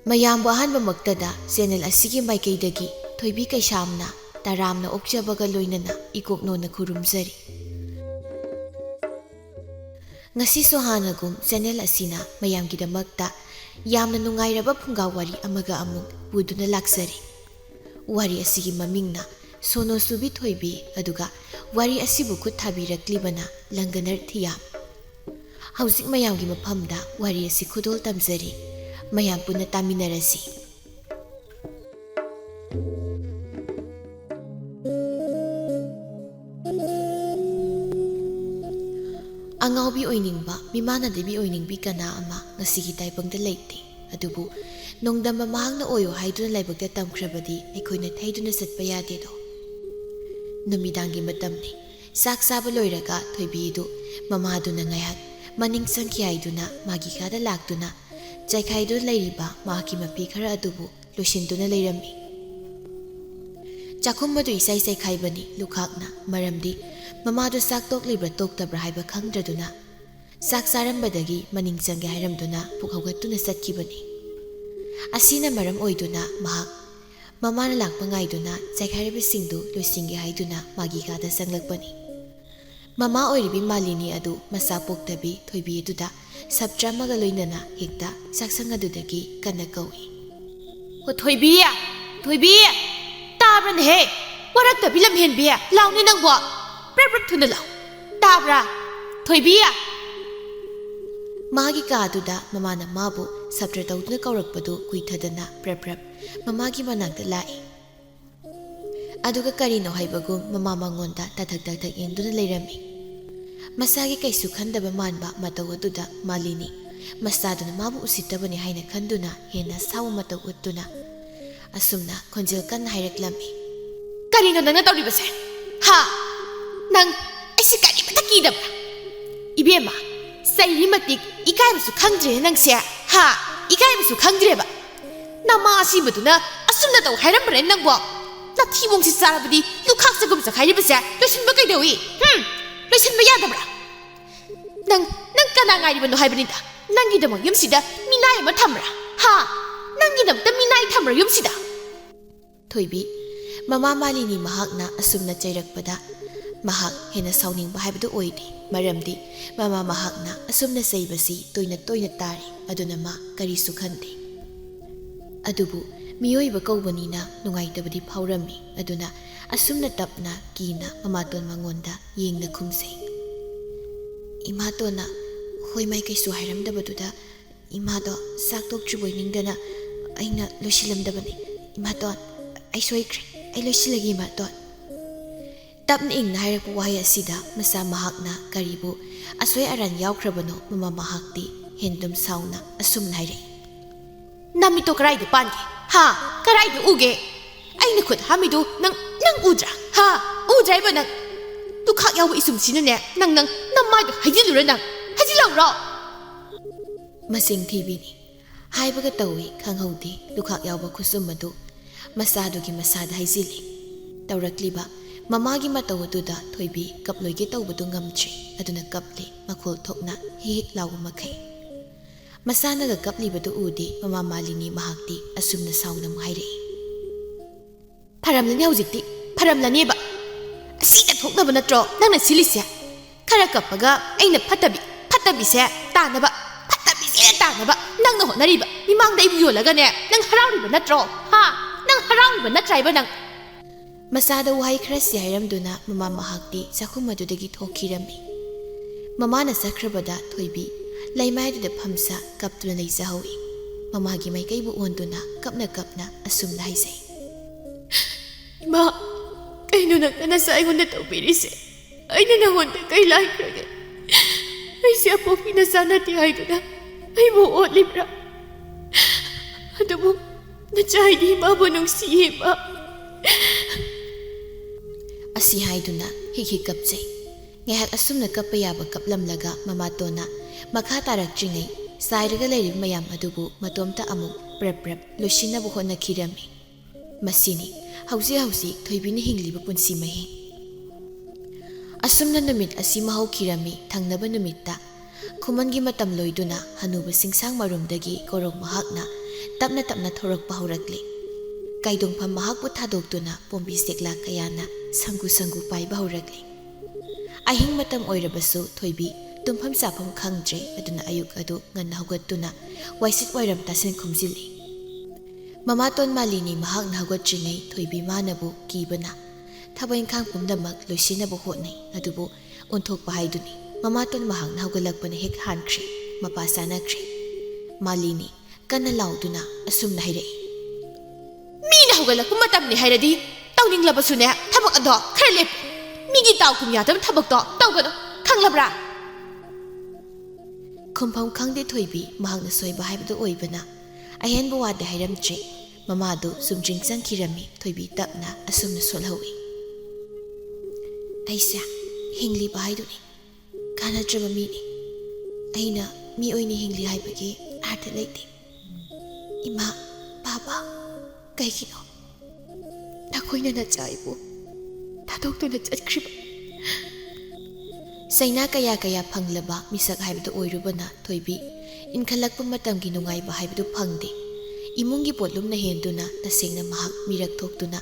ꯃꯌꯥꯝꯕꯨ ꯑꯍꯥꯟꯕꯃꯛꯇꯗ ꯆꯦꯅꯦꯜ ꯑꯁꯤꯒꯤ ꯃꯥꯏꯀꯩꯗꯒꯤ ꯊꯣꯏꯕꯤ ꯀꯩꯁꯥꯝꯅ ꯇꯔꯥꯝꯅ ꯑꯣꯛꯆꯕꯒ ꯂꯣꯏꯅꯅ ꯏꯀꯣꯛꯅꯣꯟꯅ ꯈꯨꯔꯨꯝꯖꯔꯤ꯫ ꯉꯁꯤꯁꯨ ꯍꯥꯟꯅꯒꯨꯝ ꯆꯦꯅꯦꯜ ꯑꯁꯤꯅ ꯃꯌꯥꯝꯒꯤꯗꯃꯛꯇ ꯌꯥꯝꯅ ꯅꯨꯡꯉꯥꯏꯔꯕ ꯐꯨꯡꯒꯥ ꯋꯥꯔꯤ ꯑꯃꯒ ꯑꯃꯨꯛ ꯄꯨꯗꯨꯅ ꯂꯥꯛꯆꯔꯤ꯫ ꯋꯥꯔꯤ ꯑꯁꯤꯒꯤ ꯃꯃꯤꯡꯅ ꯁꯣꯅꯣꯁꯨꯕꯤ ꯊꯣꯏꯕꯤ, ꯑꯗꯨꯒ ꯋꯥꯔꯤ ꯑꯁꯤꯕꯨ ꯈꯨꯠ ꯊꯥꯕꯤꯔꯛꯂꯤꯕꯅ ꯂꯪꯒꯅꯔ ꯊꯤꯌꯥꯝ꯫ ꯍꯧꯖꯤꯛ ꯃꯌꯥꯝꯒꯤ ꯃꯐꯝꯗ ꯋꯥꯔꯤ ꯑꯁꯤ ꯈꯨꯗꯣꯜ ꯇꯝꯖꯔꯤ꯫ ꯃꯌꯥꯝ ꯄꯨꯟꯅ ꯇꯥꯃꯤꯟꯅꯔꯁꯤ꯫ ꯑꯉꯥꯎꯕꯤ ꯑꯣꯏꯅꯤꯡꯕ, ꯃꯤꯃꯥꯟꯅꯗꯕꯤ ꯑꯣꯏꯅꯤꯡꯕꯤ ꯀꯅꯥ ꯑꯃ ꯉꯁꯤꯒꯤ ꯇꯥꯏꯕꯪꯗ ꯂꯩꯇꯦ꯫ ꯑꯗꯨꯕꯨ ꯅꯣꯡꯗꯝꯕ ꯃꯍꯥꯛꯅ ꯑꯣꯏꯌꯣ ꯍꯥꯏꯗꯨꯅ ꯂꯥꯏꯕꯛꯇ ꯇꯝꯈ꯭ꯔꯕꯗꯤ ꯑꯩꯈꯣꯏꯅ ꯊꯩꯗꯨꯅ ꯆꯠꯄ ꯌꯥꯗꯦꯗꯣ꯫ ꯅꯨꯃꯤꯗꯥꯡꯒꯤ ꯃꯇꯝꯅꯤ꯫ ꯆꯥꯛ ꯆꯥꯕ ꯂꯣꯏꯔꯒ ꯊꯣꯏꯕꯤꯗꯨ ꯃꯃꯥꯗꯨꯅ ꯉꯥꯏꯍꯥꯛ ꯃꯅꯤꯡ ꯆꯪꯈꯤ ꯍꯥꯏꯗꯨꯅ ꯃꯥꯒꯤ ꯀꯥꯗ ꯂꯥꯛꯇꯨꯅ ꯆꯥꯏꯈꯥꯏꯗꯨꯅ ꯂꯩꯔꯤꯕ ꯃꯍꯥꯛꯀꯤ ꯃꯄꯤ ꯈꯔ ꯑꯗꯨꯕꯨ ꯂꯣꯏꯁꯤꯟꯗꯨꯅ ꯂꯩꯔꯝꯃꯤ꯫ ꯆꯥꯛꯈꯨꯝ ꯑꯗꯨ ꯏꯆꯥꯏ ꯆꯥꯏꯈꯥꯏꯕꯅꯤ ꯂꯨꯈꯥꯛꯅ, ꯃꯔꯝꯗꯤ ꯃꯃꯥꯗꯨ ꯆꯥꯛ ꯇꯣꯛꯂꯤꯕ꯭ꯔꯥ ꯇꯣꯛꯇꯕ꯭ꯔꯥ ꯍꯥꯏꯕ ꯈꯪꯗ꯭ꯔꯗꯨꯅ ꯆꯥꯛ ꯆꯥꯔꯝꯕꯗꯒꯤ ꯃꯅꯤꯡ ꯆꯪꯒꯦ ꯍꯥꯏꯔꯝꯗꯨꯅ ꯄꯨꯛ ꯍꯧꯒꯠꯇꯨꯅ ꯆꯠꯈꯤꯕꯅꯤ꯫ ꯑꯁꯤꯅ ꯃꯔꯝ ꯑꯣꯏꯗꯨꯅ ꯃꯍꯥꯛ ꯃꯃꯥꯅ ꯂꯥꯛꯄ ꯉꯥꯏꯗꯨꯅ ꯆꯥꯏꯈꯥꯏꯔꯤꯕꯁꯤꯡꯗꯨ ꯂꯣꯏꯁꯤꯟꯒꯦ ꯍꯥꯏꯗꯨꯅ ꯃꯥꯒꯤ ꯀꯥꯗ ꯆꯪꯂꯛꯄꯅꯤ꯫ ꯃꯃꯥ ꯑꯣꯏꯔꯤꯕꯤ ꯃꯥꯂꯤꯅꯤ ꯑꯗꯨ ꯃꯆꯥ ꯄꯣꯛꯇꯕꯤ ꯊꯣꯏꯕꯤ ꯑꯗꯨꯗ ꯁꯞꯇ꯭ꯔꯥꯃꯒ ꯂꯣꯏꯅꯅ ꯍꯦꯛꯇ ꯆꯥꯛꯁꯪ ꯑꯗꯨꯗꯒꯤ ꯀꯟꯅ ꯀꯧꯏ꯫ "ꯑꯣ ꯊꯣꯏꯕꯤ! ꯊꯣꯏꯕꯤ! ꯇꯥꯕ꯭ꯔꯅꯦꯍꯦ? ꯋꯥꯔꯛꯇꯕꯤ ꯂꯝꯍꯦꯟꯕꯤ! ꯂꯥꯎꯅꯦ ꯅꯪꯕꯣ! ꯄ꯭ꯔꯞ ꯄ꯭ꯔꯞ ꯊꯨꯅ ꯂꯥꯎ! ꯇꯥꯕ꯭ꯔꯥ? ꯊꯣꯏꯕꯤ!" ꯃꯥꯒꯤ ꯀꯥꯗꯨꯗ ꯃꯃꯥꯅ ꯃꯥꯕꯨ ꯁꯞꯇ꯭ꯔ ꯇꯧꯗꯨꯅ ꯀꯧꯔꯛꯄꯗꯨ ꯀꯨꯏꯊꯗꯅ ꯄ꯭ꯔꯞ ꯄ꯭ꯔꯞ ꯃꯃꯥꯒꯤ ꯃꯅꯥꯛꯇ ꯂꯥꯛꯏ꯫ ꯑꯗꯨꯒ ꯀꯔꯤꯅꯣ ꯍꯥꯏꯕꯒꯨꯝ ꯃꯃꯥ ꯃꯉꯣꯟꯗ ꯇꯥꯊꯛ ꯇꯥꯊꯛ ꯌꯦꯡꯗꯨꯅ ꯂꯩꯔꯝꯃꯤ꯫ ꯃꯁꯥꯒꯤ ꯀꯩꯁꯨ ꯈꯟꯗꯕ ꯃꯥꯟꯕ ꯃꯇꯧ ꯑꯗꯨꯗ ꯃꯥꯂꯤꯅꯤ ꯃꯆꯥꯗꯨꯅ ꯃꯥꯕꯨ ꯎꯁꯤꯠꯇꯕꯅꯤ ꯍꯥꯏꯅ ꯈꯟꯗꯨꯅ ꯍꯦꯟꯅ ꯁꯥꯎꯕ ꯃꯇꯧ ꯎꯠꯇꯨꯅ ꯑꯁꯨꯝꯅ ꯈꯣꯟꯖꯦꯜ ꯀꯟꯅ ꯍꯥꯏꯔꯛꯂꯝꯃꯤ꯫ "ꯀꯔꯤꯅꯣ ꯅꯪꯅ ꯇꯧꯔꯤꯕꯁꯦ? ꯍꯥ? ꯅꯪ ꯑꯩꯁꯦ ꯀꯔꯤꯃꯠꯇ ꯀꯤꯗꯕ꯭ꯔꯥ? ꯏꯕꯦꯝꯃ, ꯆꯩꯔꯤ ꯃꯇꯤꯛ ꯏꯀꯥꯏꯕꯁꯨ ꯈꯪꯗ꯭ꯔꯦ ꯅꯪꯁꯦ? ꯍꯥ? ꯏꯀꯥꯏꯕꯁꯨ ꯈꯪꯗ꯭ꯔꯦꯕ? ꯅꯃꯥ ꯑꯁꯤꯕꯗꯨꯅ ꯑꯁꯨꯝꯅ ꯇꯧ ꯍꯥꯏꯔꯝꯕ꯭ꯔꯦ ꯅꯪꯕꯣ? ꯅꯊꯤꯕꯣꯡꯁꯤ ꯆꯥꯔꯕꯗꯤ ꯂꯨꯈꯥꯛ ꯆꯒꯨꯝ ꯆꯈꯥꯏꯔꯤꯕꯁꯦ ꯂꯣꯏꯁꯤꯟꯕ ꯀꯩꯗꯧꯏ? ꯂꯣꯏꯁꯤꯟꯕ ꯌꯥꯗꯕ꯭ꯔꯥ? ꯅꯪ ꯀꯅꯥ ꯉꯥꯏꯔꯤꯕꯅꯣ ꯍꯥꯏꯕꯅꯤꯗ? ꯅꯪꯒꯤꯗꯃꯛ ꯌꯨꯝꯁꯤꯗ ꯃꯤꯅꯥꯏ ꯑꯃ ꯊꯝꯕ꯭ꯔꯥ? ꯍꯥ? ꯅꯪꯒꯤꯗꯃꯛꯇ ꯃꯤꯅꯥꯏ ꯊꯝꯕ꯭ꯔꯥ ꯌꯨꯝꯁꯤꯗ?" ꯊꯣꯏꯕꯤ, ꯃꯃꯥ ꯃꯥꯂꯤꯅꯤ ꯃꯍꯥꯛꯅ ꯑꯁꯨꯝꯅ ꯆꯩꯔꯛꯄꯗ ꯃꯍꯥꯛ ꯍꯦꯟꯅ ꯁꯥꯎꯅꯤꯡꯕ ꯍꯥꯏꯕꯗꯨ ꯑꯣꯏꯗꯦ꯫ ꯃꯔꯝꯗꯤ ꯃꯃꯥ ꯃꯍꯥꯛꯅ ꯑꯁꯨꯝꯅ ꯆꯩꯕꯁꯤ ꯇꯣꯏꯅ ꯇꯣꯏꯅ ꯇꯥꯔꯤ, ꯑꯗꯨꯅ ꯃꯥ ꯀꯔꯤꯁꯨ ꯈꯟꯗꯦ꯫ ꯑꯗꯨꯕꯨ ꯃꯤꯑꯣꯏꯕ ꯀꯧꯕꯅꯤꯅ ꯅꯨꯡꯉꯥꯏꯇꯕꯗꯤ ꯐꯥꯎꯔꯝꯃꯤ꯫ ꯑꯗꯨꯅ ꯑꯁꯨꯝꯅ ꯇꯞꯅ ꯀꯤꯅ ꯃꯃꯥꯇꯣꯟ ꯃꯉꯣꯟꯗ ꯌꯦꯡꯅ ꯈꯨꯝꯖꯩ꯫ "ꯏꯃꯥꯇꯣꯟꯅ ꯍꯣꯏ ꯃꯥꯏ ꯀꯩꯁꯨ ꯍꯥꯏꯔꯝꯗꯕꯗꯨꯗ ꯏꯃꯥꯗꯣ ꯆꯥꯛ ꯇꯣꯛꯇ꯭ꯔꯤꯕꯣꯏ ꯅꯤꯡꯗꯅ ꯑꯩꯅ ꯂꯣꯏꯁꯤꯜꯂꯝꯗꯕꯅꯤ꯫ ꯏꯃꯥꯇꯣꯟ, ꯑꯩ ꯁꯣꯏꯈ꯭ꯔꯦ, ꯑꯩ ꯂꯣꯏꯁꯤꯜꯂꯒꯦ ꯏꯃꯥꯇꯣꯟ." ꯇꯞꯅ ꯏꯪꯅ ꯍꯥꯏꯔꯛꯄ ꯋꯥꯍꯩ ꯑꯁꯤꯗ ꯃꯆꯥ ꯃꯍꯥꯛꯅ ꯀꯔꯤꯕꯨ ꯑꯁꯣꯏ ꯑꯔꯥꯟ ꯌꯥꯎꯈ꯭ꯔꯕꯅꯣ ꯃꯃꯥ ꯃꯍꯥꯛꯇꯤ ꯍꯦꯟꯗꯨꯝ ꯁꯥꯎꯅ ꯑꯁꯨꯝꯅ ꯍꯥꯏꯔꯛꯏ꯫ "ꯅꯃꯤꯠꯇꯣ ꯀꯔꯥꯏꯗ ꯄꯥꯟꯒꯦ? ꯍꯥ? ꯀꯔꯥꯏꯗ ꯎꯒꯦ? ꯑꯩꯅ ꯈꯨꯠ ꯍꯥꯝꯃꯤꯗꯨ ꯅꯪ ꯎꯗ꯭ꯔꯥ? ꯍꯥ? ꯎꯗ꯭ꯔꯥꯏꯕ ꯅꯪ? ꯂꯨꯈꯥꯛ ꯌꯥꯎꯕ ꯏꯁꯨꯝꯁꯤꯅꯅꯦ ꯅꯃꯥꯏꯗꯣ ꯍꯩꯖꯤꯜꯂꯨꯔ ꯅꯪ? ꯍꯩꯖꯤꯜꯍꯧꯔꯣ!" ꯃꯁꯤꯡ ꯊꯤꯕꯤꯅꯤ꯫ ꯍꯥꯏꯕꯒ ꯇꯧꯏ ꯈꯪꯍꯧꯗꯦ ꯂꯨꯈꯥꯛ ꯌꯥꯎꯕ ꯈꯨꯠꯁꯨꯝ ꯑꯗꯨ ꯃꯆꯥꯗꯨꯒꯤ ꯃꯁꯥꯗ ꯍꯩꯖꯤꯜꯂꯤ꯫ ꯇꯧꯔꯛꯂꯤꯕ ꯃꯃꯥꯒꯤ ꯃꯇꯧ ꯑꯗꯨꯗ ꯊꯣꯏꯕꯤ ꯀꯞꯂꯣꯏꯒꯦ ꯇꯧꯕꯗꯨ ꯉꯝꯗ꯭ꯔꯤ꯫ ꯑꯗꯨꯅ ꯀꯞꯂꯤ ꯃꯈꯣꯜ ꯊꯣꯛꯅ ꯍꯤꯛ ꯍꯤꯛ ꯂꯥꯎꯕ ꯃꯈꯩ꯫ ꯃꯁꯥꯅꯒ ꯀꯞꯂꯤꯕꯗꯨ ꯎꯗꯦ ꯃꯃꯥ ꯃꯥꯂꯤꯅꯤ ꯃꯍꯥꯛꯇꯤ ꯑꯁꯨꯝꯅ ꯁꯥꯎꯅ ꯑꯃꯨꯛ ꯍꯥꯏꯔꯛꯏ꯫ "ꯐꯔꯝꯂꯅꯤ ꯍꯧꯖꯤꯛꯇꯤ, ꯐꯔꯝꯂꯅꯦꯕ꯫ ꯑꯁꯤꯗ ꯊꯣꯛꯅꯕ ꯅꯠꯇ꯭ꯔꯣ ꯅꯪꯅ ꯁꯤꯜꯂꯤꯁꯦ? ꯈꯔ ꯀꯞꯄꯒ ꯑꯩꯅ ꯐꯠꯇꯕꯤꯁꯦ ꯇꯥꯅꯕ ꯅꯪꯅ ꯍꯣꯠꯅꯔꯤꯕ ꯃꯤꯃꯥꯡꯗ ꯑꯩꯕꯨ ꯌꯣꯜꯂꯒꯅꯦ ꯅꯪ ꯍꯔꯥꯎꯔꯤꯕ ꯅꯠꯇ꯭ꯔꯣ? ꯍꯥ? ꯅꯪ ꯍꯔꯥꯎꯔꯤꯕ ꯅꯠꯇ꯭ꯔꯥꯏꯕ ꯅꯪ?" ꯃꯆꯥꯗ ꯋꯥꯍꯩ ꯈꯔꯁꯤ ꯍꯥꯏꯔꯝꯗꯨꯅ ꯃꯃꯥ ꯃꯍꯥꯛꯇꯤ ꯆꯥꯛꯈꯨꯝ ꯑꯗꯨꯗꯒꯤ ꯊꯣꯛꯈꯤꯔꯝꯃꯤ꯫ ꯃꯃꯥꯅ ꯆꯠꯈ꯭ꯔꯕꯗ ꯊꯣꯏꯕꯤ ꯂꯩꯃꯥꯏꯗꯨꯗ ꯐꯝꯁꯥ ꯀꯞꯇꯨꯅ ꯂꯩꯖꯍꯧꯏ꯫ ꯃꯃꯥꯒꯤ ꯃꯥꯏꯀꯩꯕꯨ ꯑꯣꯟꯗꯨꯅ ꯀꯞꯅ ꯀꯞꯅ ꯑꯁꯨꯝꯅ ꯍꯥꯏꯖꯩ꯫ "ꯏꯃꯥ, ꯀꯩꯅꯣ ꯅꯪꯅ ꯅꯆꯥ ꯑꯩꯉꯣꯟꯗ ꯇꯧꯕꯤꯔꯤꯁꯦ? ꯑꯩꯅ ꯅꯪꯉꯣꯟꯗ ꯀꯩ ꯂꯥꯏꯈ꯭ꯔꯒꯦ? ꯑꯩꯁꯦ ꯑꯄꯣꯛꯄꯤ ꯅꯆꯥ ꯅꯠꯇꯦ ꯍꯥꯏꯗꯨꯅ ꯑꯩꯕꯨ ꯑꯣꯠꯂꯤꯕ꯭ꯔꯥ? ꯑꯗꯨꯕꯨ ꯅꯆꯥ ꯑꯩꯗꯤ ꯏꯃꯥꯕꯨ ꯅꯨꯡꯁꯤꯌꯦ ꯏꯃꯥ." ꯑꯁꯤ ꯍꯥꯏꯗꯨꯅ ꯍꯤꯛ ꯍꯤꯛ ꯀꯞꯆꯩ꯫ ꯉꯥꯏꯍꯥꯛ ꯑꯁꯨꯝꯅ ꯀꯞꯄ ꯌꯥꯕ ꯀꯞꯂꯝꯂꯒ ꯃꯃꯥꯇꯣꯟꯅ ꯃꯈꯥ ꯇꯥꯔꯛꯇ꯭ꯔꯤꯉꯩ ꯆꯥꯏꯔꯒ ꯂꯩꯔꯤꯕ ꯃꯌꯥꯝ ꯑꯗꯨꯕꯨ ꯃꯇꯣꯝꯇ ꯑꯃꯨꯛ ꯄ꯭ꯔꯞ ꯄ꯭ꯔꯞ ꯂꯣꯏꯁꯤꯟꯅꯕ ꯍꯣꯠꯅꯈꯤꯔꯝꯃꯤ꯫ ꯃꯁꯤꯅꯤ ꯍꯧꯖꯤꯛ ꯊꯣꯏꯕꯤꯅ ꯍꯤꯡꯂꯤꯕ ꯄꯨꯟꯁꯤ ꯃꯍꯤꯡ꯫ ꯑꯁꯨꯝꯅ ꯅꯨꯃꯤꯠ ꯑꯁꯤꯃ ꯍꯧꯈꯤꯔꯝꯃꯤ꯫ ꯊꯪꯅꯕ ꯅꯨꯃꯤꯠꯇ ꯈꯨꯃꯟꯒꯤ ꯃꯇꯝ ꯂꯣꯏꯗꯨꯅ ꯍꯅꯨꯕ ꯆꯤꯡꯁꯥꯡ ꯃꯔꯨꯝꯗꯒꯤ ꯀꯣꯔꯧ ꯃꯍꯥꯛꯅ tapna tapna thorokpa haurakli. Kaidongpham mahakpu thadoktuna pombi sekla kayana sangu paiba haurakli. Ahing matam oirabasu thoibi tumpham sapham khangdre aduna ayuk adu nganna haugattuna waisit wairam tasin khumjili. Mamaton malini mahakna haugatringai thoibi manabu kibana thabainkhang pumdamak loisinabu hotnai adubu onthokpa haiduni mamaton mahakna haugalakpana hek hankre mapa sanakre. Malini kana lauduna asumna hairai. Mina haugalakpa matamni hairadi tawninglabasune thabak ado khara lep. Migi tawkum yadam thabak do tawgano khanglabra. Khumpham khangde thoibi mahakna soiba haibadu oibana ahenba wade hairamtre. Mamadu sumjing sangkirami thoibi tapna asumna solhawi. Aisa hingli bahaiduni kana traba mini aina mi oini hingli haibagi artha leite. Ima baba kaigino nakoina na chaibu thadokduna chatkriba. Saina kaya phanglaba misak haibadu oirubana thoibi inkhalakpa matamgi nungaiba haibadu phangde. Imungi potlumna henduna tasengna mahak mirak thoktuna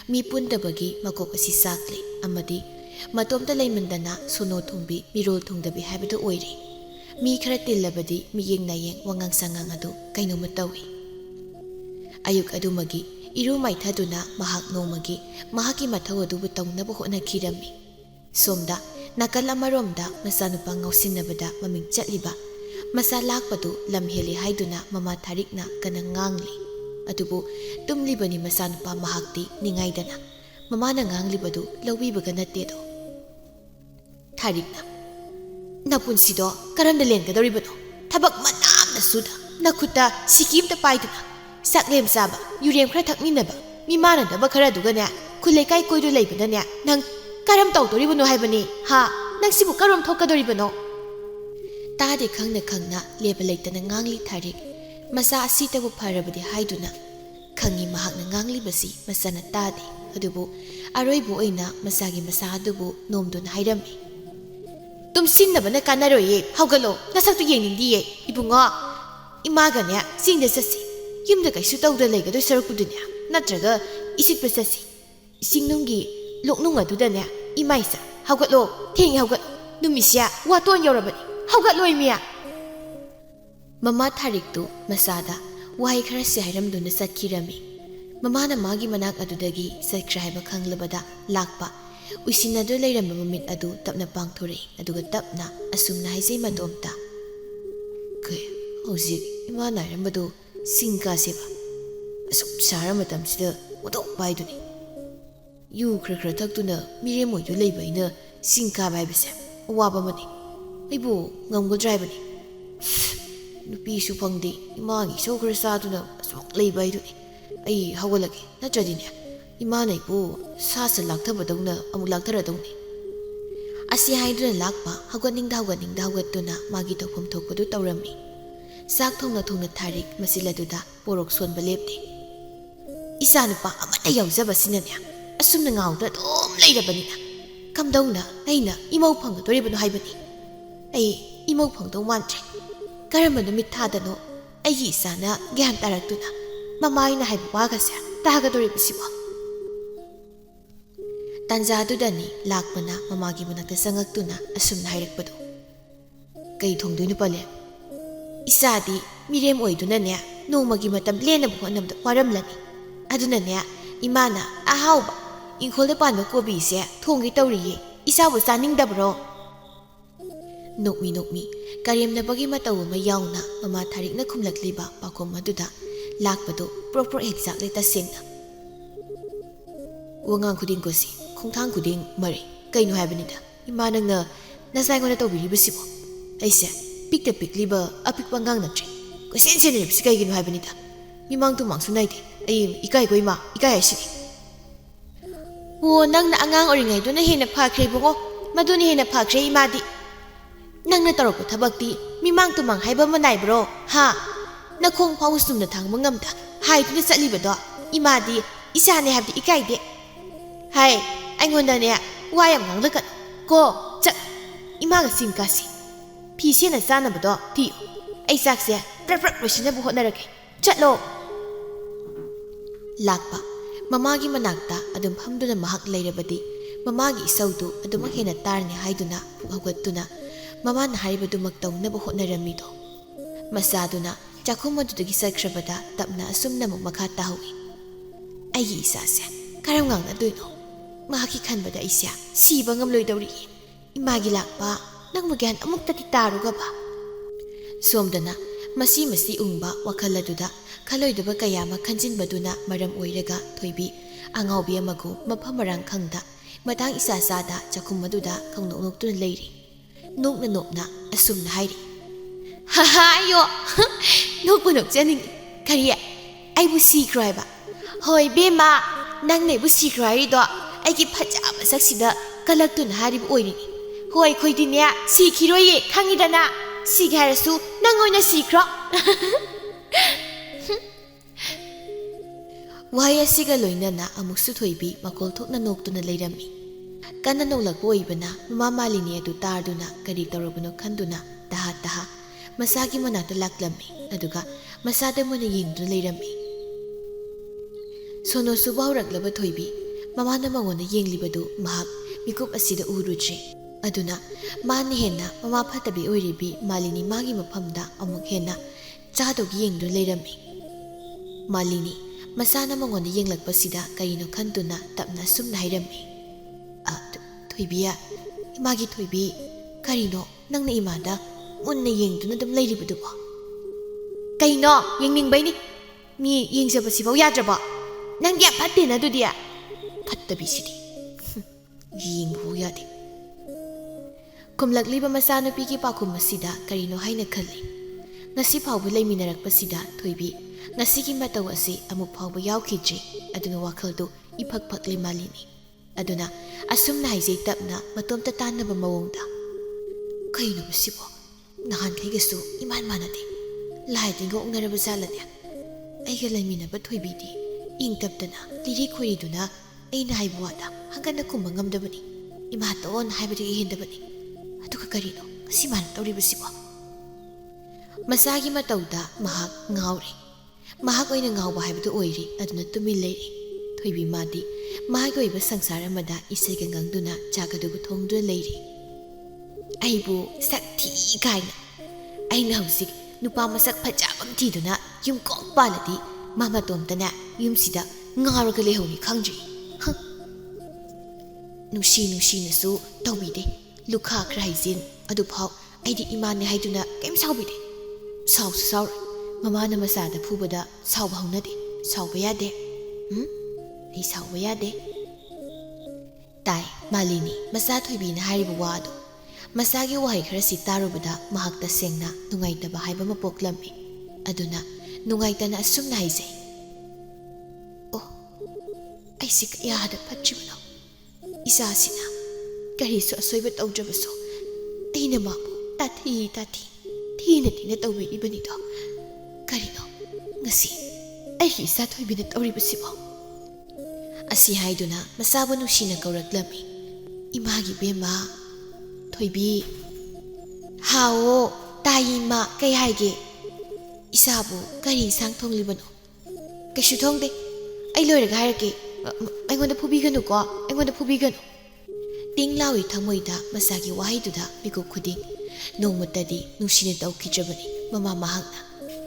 mi pundabagi makok asi sakle amadi matomta laimandana sono thungbi mirol thungdabi haibadu oire. Mi khara tillabadi mi yengna yeng wangang sangang adu kainoma tawi. Ayuk adumagi iru maithaduna mahak nomagi mahaki mathau adubu tawnaba hotnakhirami. Somda nakal amaromda masanupa ngausinnabada maming chatliba masa lakpadu lamheli haiduna mama tharikna kana ngangli. Adubu tumlibani masanupa mahakti ningaidana mamana nganglibadu lawbibaga nattedo. Tharikna napunsido karamda lengadoribano thabak manamna suda nakhuta sikimta paiduna saklem saba yurem khara thakminaba mimanadaba khara dugane khulaikai koidu leibadane nang karam tawdoribano haibani ha nang sibu karom thokadoribano. Tade khangna leba leitana ngangli Tharik masa asitabu pharabadi haiduna khangi mahakna ngangli basi masana tade adubu aroibu oina masagi masa adubu nomduna hairami. Tumsinnabana kanaroye haugalo nasaktu yeningdiye ibunga imagane singde sasi yumda kaisu tawda leigado sarukudune natraga isitpa sasi singnungi loknung adudane imaisa haugalo theng haugalo numisya waton yorabani haugatloi miya. Mama Tharik tu masada wahai khara se hairamduna satkirami. Mamana magi manak adudagi sakra haiba khanglabada lakpa uisinadu leiramba mamit adu tapna pangthore aduga tapna asumna haisei matomta. Kai hojik imana hairambadu singka seba asuk sara matamsida udok baiduni. Yu khra thaktuna miremoidu leibaina singka baibase waba mani. Aibu ngamgadra haibani. Nupisu phangde imagi sokra saduna asuk leiba haiduni ai haugalake natradine imana ibu sasa lakthabadawna amuk laktharadawni. Asi haiduna lakpa haugatningda haugattuna magi tawpham thokpadu tawrami. Sak thongna Tharik masiladuda porok sonba lepte. Isa nupa amata yawjabasinane asumna ngawda dom leirabanina kamdawna aina imau phangadoribano haibani. Ai imau phangdo mantre karamba numit thadano aigi isana gyan taraktuna mamaina haibu wagase tagadoribisibo. Tanjadudani lakpana mamagi manakta sangaktuna asumna hairakpadu. Kai thongdoinu pale isadi mirem oidunane nomagi matam lenabu honamda waramlani adunane imana ahauba ingkholda panba kobi se thongi tawriye isabu saningdabro. Nokmi karemna bagi matau ma yauna mama Tharikna khumlakliba pakom maduda lakpadu proper exact le tasengna. Wangang khuding kosi khongthang khuding mari kaino haibanida imanangna nasaingona tawbiribasibo aise pikta pikliba apikpa ngang natre ko sen lebsi kaigino haibanida mimang tumang sunaide ai ikai koima ikai asini. O nangna angang oringai duna hena phakre bungo maduni hena phakre imadi. Nangna tarok thabakti mimang tumang haiba manai bro ha nakhong phau sumna thangba ngamda haiduna chatlibado imadi isane habdi ikaide. Hai aingonda ne wayam nganglaka ko cha imaga singkasi phisena sanabado ti ai sakse prap losinabu hotnarake ꯆꯠꯂꯣ ꯂꯥꯛꯄ ꯃꯃꯥꯒꯤ ꯃꯅꯥꯛꯇ ꯑꯗꯨꯝ ꯐꯝꯗꯨꯅ ꯃꯍꯥꯛ ꯂꯩꯔꯕꯗꯤ ꯃꯃꯥꯒꯤ ꯏꯁꯧꯗꯨ ꯑꯗꯨꯃꯛ ꯍꯦꯟꯅ ꯇꯥꯔꯅꯤ ꯍꯥꯏꯗꯨꯅ ꯍꯧꯒꯠꯇꯨꯅ ꯃꯃꯥꯅ ꯍꯥꯏꯔꯤꯕꯗꯨꯃꯛ ꯇꯧꯅꯕ ꯍꯣꯠꯅꯔꯝꯃꯤꯗꯣ ꯃꯆꯥꯗꯨꯅ ꯆꯥꯛꯈꯨꯝ ꯑꯗꯨꯗꯒꯤ ꯆꯠꯈ꯭ꯔꯕꯗ ꯇꯞꯅ ꯑꯁꯨꯝꯅ ꯑꯃꯨꯛ ꯃꯈꯥ ꯇꯥꯍꯧꯏ ꯑꯩꯒꯤ ꯏꯆꯥꯁꯦ ꯀꯔꯝ ꯉꯥꯡꯅꯗꯣꯏꯅꯣ ꯃꯍꯥꯛꯀꯤ ꯈꯟꯕꯗ ꯑꯩꯁꯦ ꯁꯤꯕ ꯉꯝꯂꯣꯏꯗꯧꯔꯤꯌꯦ ꯏꯃꯥꯒꯤ ꯂꯥꯛꯄ ꯅꯪꯕꯨ ꯒ꯭ꯌꯥꯟ ꯑꯃꯨꯛꯇꯗꯤ ꯇꯥꯔꯨꯒꯕ ꯁꯣꯝꯗꯅ ꯃꯁꯤ ꯎꯡꯕ ꯋꯥꯈꯜ ꯑꯗꯨꯗ ꯈꯜꯂꯣꯏꯗꯕ ꯀꯌꯥ ꯑꯃ ꯈꯟꯖꯤꯟꯕꯗꯨꯅ ꯃꯔꯝ ꯑꯣꯏꯔꯒ ꯊꯣꯏꯕꯤ ꯑꯉꯥꯎꯕꯤ ꯑꯃꯒꯨꯝ ꯃꯐꯝ ꯃꯔꯥꯡ ꯈꯪꯗ ꯃꯇꯥꯡ ꯏꯆꯥ ꯆꯥꯗ ꯆꯥꯛꯈꯨꯝ ꯑꯗꯨꯗ ꯈꯪꯅꯣꯛ ꯅꯣꯛꯇꯨꯅ ꯂꯩꯔꯤ ꯅꯣꯛꯅ ꯑꯁꯨꯝꯅ ꯍꯥꯏꯔꯤ ꯍꯥꯏꯌꯣ ꯅꯣꯛꯄꯨ ꯅꯣꯛꯆꯅꯤꯡꯉꯤ ꯀꯔꯤ ꯑꯩꯕꯨ ꯁꯤꯈ꯭ꯔꯣ ꯍꯥꯏꯕ ꯍꯣꯏ ꯕꯦꯝꯃ ꯅꯪꯅ ꯑꯩꯕꯨ ꯁꯤꯈ꯭ꯔꯣ ꯍꯥꯏꯔꯤꯗꯣ ꯑꯩꯒꯤ ꯐꯖꯕ ꯁꯛꯁꯤꯗ ꯀꯜꯂꯛꯇꯨꯅ ꯍꯥꯏꯔꯤꯕ ꯑꯣꯏꯔꯤꯅꯤ ꯍꯣꯏ ꯑꯩꯈꯣꯏꯗꯤꯅꯦ ꯁꯤꯈꯤꯔꯣꯏꯌꯦ ꯈꯪꯉꯤꯗꯅ ꯁꯤꯒꯦ ꯍꯥꯏꯔꯁꯨ ꯅꯪ ꯑꯣꯏꯅ ꯁꯤꯈ꯭ꯔꯣ ꯋꯥꯍꯩ ꯑꯁꯤꯒ ꯂꯣꯏꯅꯅ ꯑꯃꯨꯛꯁꯨ ꯊꯣꯏꯕꯤ ꯃꯀꯣꯜ ꯊꯣꯛꯅ ꯅꯣꯛꯇꯨꯅ ꯂꯩꯔꯝꯃꯤ ꯀꯟꯅ ꯅꯣꯛꯂꯛꯄ ꯑꯣꯏꯕꯅ ꯃꯃꯥ ꯃꯥꯂꯤꯅꯤ ꯑꯗꯨ ꯇꯥꯔꯗꯨꯅ ꯀꯔꯤ ꯇꯧꯔꯕꯅꯣ ꯈꯟꯗꯨꯅ ꯇꯍꯥ ꯃꯁꯥꯒꯤ ꯃꯅꯥꯛꯇ ꯂꯥꯛꯂꯝꯃꯤ ꯑꯗꯨꯒ ꯃꯁꯥꯗ ꯃꯨꯟꯅ ꯌꯦꯡꯗꯨꯅ ꯂꯩꯔꯝꯃꯤ ꯁꯣꯅꯣ ꯁꯨꯕ ꯍꯧꯔꯛꯂꯕ ꯊꯣꯏꯕꯤ ꯃꯃꯥꯅ ꯃꯉꯣꯟꯗ ꯌꯦꯡꯂꯤꯕꯗꯨ ꯃꯍꯥꯛ ꯃꯤꯀꯨꯞ ꯑꯁꯤꯗ ꯎꯔꯨꯗ꯭ꯔꯤ ꯑꯗꯨꯅ ꯃꯥꯅ ꯍꯦꯟꯅ ꯃꯃꯥ ꯐꯠꯇꯕꯤ ꯑꯣꯏꯔꯤꯕꯤ ꯃꯥꯂꯤꯅꯤ ꯃꯥꯒꯤ ꯃꯐꯝꯗ ꯑꯃꯨꯛ ꯍꯦꯟꯅ ꯆꯥꯗꯧꯒꯤ ꯌꯦꯡꯗꯨꯅ ꯂꯩꯔꯝꯃꯤ ꯃꯥꯂꯤꯅꯤ ꯃꯁꯥꯅ ꯃꯉꯣꯟꯗ ꯌꯦꯡꯂꯛꯄꯁꯤꯗ ꯀꯔꯤꯅꯣ ꯈꯟꯗꯨꯅ ꯇꯞꯅ ꯁꯨꯝꯅ ꯍꯥꯏꯔꯝꯃꯤ ꯊꯣꯏꯕꯤ ꯏꯃꯥꯒꯤ ꯊꯣꯏꯕꯤ ꯀꯔꯤꯅꯣ ꯅꯪꯅ ꯏꯃꯥꯗ ꯃꯨꯟꯅ ꯌꯦꯡꯗꯨꯅ ꯑꯗꯨꯝ ꯂꯩꯔꯤꯕꯗꯨꯕꯣ ꯀꯩꯅꯣ ꯌꯦꯡꯅꯤꯡꯕꯩꯅꯤ ꯃꯤ ꯌꯦꯡꯖꯕꯁꯤꯐꯥꯎ ꯌꯥꯗ꯭ꯔꯕꯣ ꯅꯪꯗꯤ ꯌꯥꯝ ꯐꯠꯇꯦꯅ ꯑꯗꯨꯗꯤ ꯐꯠꯇꯕꯤꯁꯤꯗꯤ ꯌꯦꯡꯕꯐꯥꯎ ꯌꯥꯗꯦ ꯈꯨꯝꯂꯛꯂꯤꯕ ꯃꯆꯥꯅꯨꯄꯤꯒꯤ ꯄꯥꯎꯈꯨꯝ ꯑꯁꯤꯗ ꯀꯔꯤꯅꯣ ꯍꯥꯏꯅ ꯈꯜꯂꯤ ꯉꯁꯤ ꯐꯥꯎꯕ ꯂꯩꯃꯤꯟꯅꯔꯛꯄꯁꯤꯗ ꯊꯣꯏꯕꯤ ꯉꯁꯤꯒꯤ ꯃꯇꯧ ꯑꯁꯤ ꯑꯃꯨꯛ ꯐꯥꯎꯕ ꯌꯥꯎꯈꯤꯗ꯭ꯔꯤ ꯑꯗꯨꯅ ꯋꯥꯈꯜꯗꯨ ꯏꯐꯛ ꯐꯛꯂꯤ ꯃꯥꯜꯂꯤꯅꯤ ꯑꯗꯨꯅ ꯑꯁꯨꯝꯅ ꯍꯥꯏꯖꯩ ꯇꯞꯅ ꯃꯇꯣꯝꯇ ꯇꯥꯟꯅꯕ ꯃꯑꯣꯡꯗ ꯀꯩꯅꯣ ꯃꯁꯤꯕꯣ ꯅꯍꯥꯟꯈꯩꯒꯁꯨ ꯏꯃꯥꯟ ꯃꯥꯟꯅꯗꯦ ꯂꯥꯏ ꯇꯤꯟꯒ ꯑꯣꯛꯅꯔꯕ ꯖꯥꯠꯂꯅꯦ ꯑꯩꯒ ꯂꯩꯃꯤꯟꯅꯕ ꯊꯣꯏꯕꯤꯗꯤ ꯏꯪ ꯇꯞꯇꯅ ꯂꯤꯔꯤ ꯈꯣꯏꯔꯤꯗꯨꯅ ꯑꯩꯅ ꯍꯥꯏꯕ ꯋꯥꯗ ꯍꯪꯒꯟꯅ ꯈꯨꯝꯕ ꯉꯝꯗꯕꯅꯤ ꯏꯃꯥ ꯇꯣꯟ ꯍꯥꯏꯕꯗꯒꯤ ꯍꯦꯟꯗꯕꯅꯤ ꯑꯗꯨꯒ ꯀꯔꯤꯅꯣ ꯉꯁꯤ ꯃꯥꯅ ꯇꯧꯔꯤꯕꯁꯤꯕꯣ ꯃꯁꯥꯒꯤ ꯃꯇꯧꯗ ꯃꯍꯥꯛ ꯉꯥꯎꯔꯤ ꯃꯍꯥꯛ ꯑꯣꯏꯅ ꯉꯥꯎꯕ ꯍꯥꯏꯕꯗꯨ ꯑꯣꯏꯔꯤ ꯑꯗꯨꯅ ꯇꯨꯃꯤꯟ ꯂꯩꯔꯤ ꯊꯣꯏꯕꯤ ꯃꯥꯗꯤ ꯃꯍꯥꯛꯀꯤ ꯑꯣꯏꯕ ꯁꯪꯁꯥꯔ ꯑꯃꯗ ꯏꯁꯩꯒ ꯉꯪꯗꯨꯅ ꯆꯥꯛ ꯑꯗꯨꯕꯨ ꯊꯣꯡꯗꯨꯅ ꯂꯩꯔꯤ ꯑꯩꯕꯨ ꯁꯛ ꯊꯤ ꯀꯥꯏꯅ ꯑꯩꯅ ꯍꯧꯖꯤꯛ ꯅꯨꯄꯥ ꯃꯁꯛ ꯐꯖꯕ ꯑꯃ ꯊꯤꯗꯨꯅ ꯌꯨꯝ ꯀꯣꯛ ꯄꯥꯜꯂꯗꯤ ꯃꯥ ꯃꯇꯣꯝꯇꯅ ꯌꯨꯝꯁꯤꯗ ꯉꯥꯎꯔꯒ ꯂꯩꯍꯧꯅꯤ ꯈꯪꯗ꯭ꯔꯤ ꯅꯨꯡꯁꯤꯅꯁꯨ ꯇꯧꯕꯤꯗꯦ ꯂꯨꯈꯥ ꯈꯔ ꯍꯩꯖꯤꯟ ꯑꯗꯨꯐꯥꯎ ꯑꯩꯗꯤ ꯏꯃꯥꯅꯦ ꯍꯥꯏꯗꯨꯅ ꯀꯩꯝ ꯁꯥꯎꯕꯤꯗꯦ ꯁꯥꯎꯁꯨ ꯁꯥꯎꯔꯣꯏ ꯃꯃꯥꯅ ꯃꯆꯥꯗ ꯐꯨꯕꯗ ꯁꯥꯎꯕ ꯍꯧꯅꯗꯦ ꯁꯥꯎꯕ ꯌꯥꯗꯦ ꯑꯩ ꯁꯥꯎꯕ ꯌꯥꯗꯦ ꯇꯥꯏ ꯃꯥꯂꯤꯅꯤ ꯃꯆꯥ ꯊꯣꯏꯕꯤꯅ ꯍꯥꯏꯔꯤꯕ ꯋꯥ ꯑꯗꯨ ꯃꯆꯥꯒꯤ ꯋꯥꯍꯩ ꯈꯔꯁꯤ ꯇꯥꯔꯨꯕꯗ ꯃꯍꯥꯛ ꯇꯁꯦꯡꯅ ꯅꯨꯡꯉꯥꯏꯇꯕ ꯍꯥꯏꯕ ꯑꯃ ꯄꯣꯛꯂꯝꯃꯤ ꯑꯗꯨꯅ ꯅꯨꯡꯉꯥꯏꯇꯅ ꯑꯁꯨꯝꯅ ꯍꯥꯏꯖꯩ ꯑꯣ ꯑꯩꯁꯤ ꯀꯌꯥꯗ ꯐꯠꯇ꯭ꯔꯤꯕꯅꯣ ꯏꯆꯥꯁꯤꯅ ꯀꯔꯤꯁꯨ ꯑꯁꯣꯏꯕ ꯇꯧꯗ꯭ꯔꯕꯁꯨ ꯑꯩꯅ ꯃꯥꯕꯨ ꯊꯤꯅ ꯇꯧꯕꯤꯔꯤꯕꯅꯤꯗꯣ ꯀꯔꯤꯅꯣ ꯉꯁꯤ ꯑꯩꯒꯤ ꯏꯆꯥ ꯊꯣꯏꯕꯤꯅ ꯇꯧꯔꯤꯕꯁꯤꯕꯣ ꯑꯁꯤ ꯍꯥꯏꯗꯨꯅ ꯃꯆꯥꯕꯨ ꯅꯨꯡꯁꯤꯅ ꯀꯧꯔꯛꯂꯝꯃꯤ ꯏꯃꯥꯒꯤ ꯕꯦꯝꯃ ꯊꯣꯏꯕꯤ ꯍꯥꯎꯑꯣ ꯇꯥꯏꯃ ꯀꯩ ꯍꯥꯏꯒꯦ ꯏꯆꯥꯕꯨ ꯀꯔꯤ ꯏꯟꯁꯥꯡ ꯊꯣꯡꯂꯤꯕꯅꯣ ꯀꯩꯁꯨ ꯊꯣꯡꯗꯦ ꯑꯩ ꯂꯣꯏꯔꯒ ꯍꯥꯏꯔꯛꯀꯦ ꯑꯩꯉꯣꯟꯗ ꯐꯨꯕꯤꯒꯅꯨ ꯇꯤꯡ ꯂꯥꯎꯏ ꯊꯃꯣꯏꯗ ꯃꯆꯥꯒꯤ ꯋꯥꯍꯩꯗꯨꯗ ꯃꯤꯀꯨꯞ ꯈꯨꯗꯤꯡ ꯅꯣꯡꯃꯇꯗꯤ ꯅꯨꯡꯁꯤꯅ ꯇꯧꯈꯤꯗ꯭ꯔꯕꯅꯤ ꯃꯃꯥ ꯃꯍꯥꯛꯅ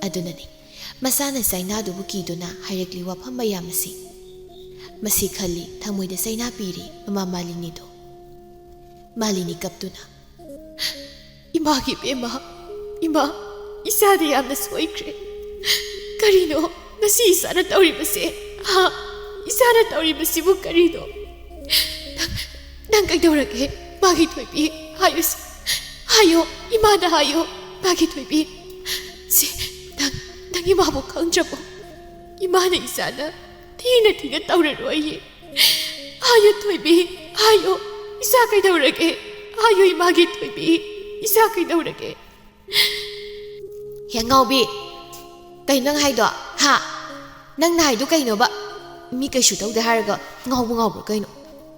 ꯑꯗꯨꯅꯅꯤ ꯃꯆꯥꯅ ꯆꯩꯅꯥꯗꯨꯕꯨ ꯀꯤꯗꯨꯅ ꯍꯥꯏꯔꯛꯂꯤ ꯋꯥꯐꯝ ꯃꯌꯥꯝ ꯑꯁꯤ ꯃꯁꯤ ꯈꯜꯂꯤ ꯊꯃꯣꯏꯗ ꯆꯩꯅꯥ ꯄꯤꯔꯤ ꯃꯃꯥ ꯃꯥꯂꯤꯅꯤꯗꯣ ꯃꯥꯂꯤꯅꯤ ꯀꯞꯇꯨꯅ ꯏꯃꯥꯒꯤ ꯕꯦꯝꯃ ꯏꯃꯥ ꯏꯆꯥꯗꯤ ꯌꯥꯝꯅ ꯁꯣꯏꯈ꯭ꯔꯦ ꯀꯔꯤꯅꯣ ꯉꯁꯤ ꯏꯆꯥꯅ ꯇꯧꯔꯤꯕꯁꯦ ꯏꯆꯥꯅ ꯇꯧꯔꯤꯕꯁꯤꯕꯨ ꯀꯔꯤꯅꯣ ꯅꯪ ꯀꯩꯗꯧꯔꯒꯦ ꯃꯥꯒꯤ ꯊꯣꯏꯕꯤ ꯍꯥꯏꯌꯣ ꯏꯃꯥꯗ ꯍꯥꯏꯌꯣ ꯃꯥꯒꯤ ꯊꯣꯏꯕꯤ ꯁꯤ ꯅꯪ 이마보 강잡어 이마는 이사나 티나 떠오르러이 아유 토이비 아유 이사가 떠오르게 아유 이마기 토이비 이사가 떠오르게 행아오비 kay nang hay do ha nang nai do kay no ba mi kay shu tau de har ga ngau bro kay no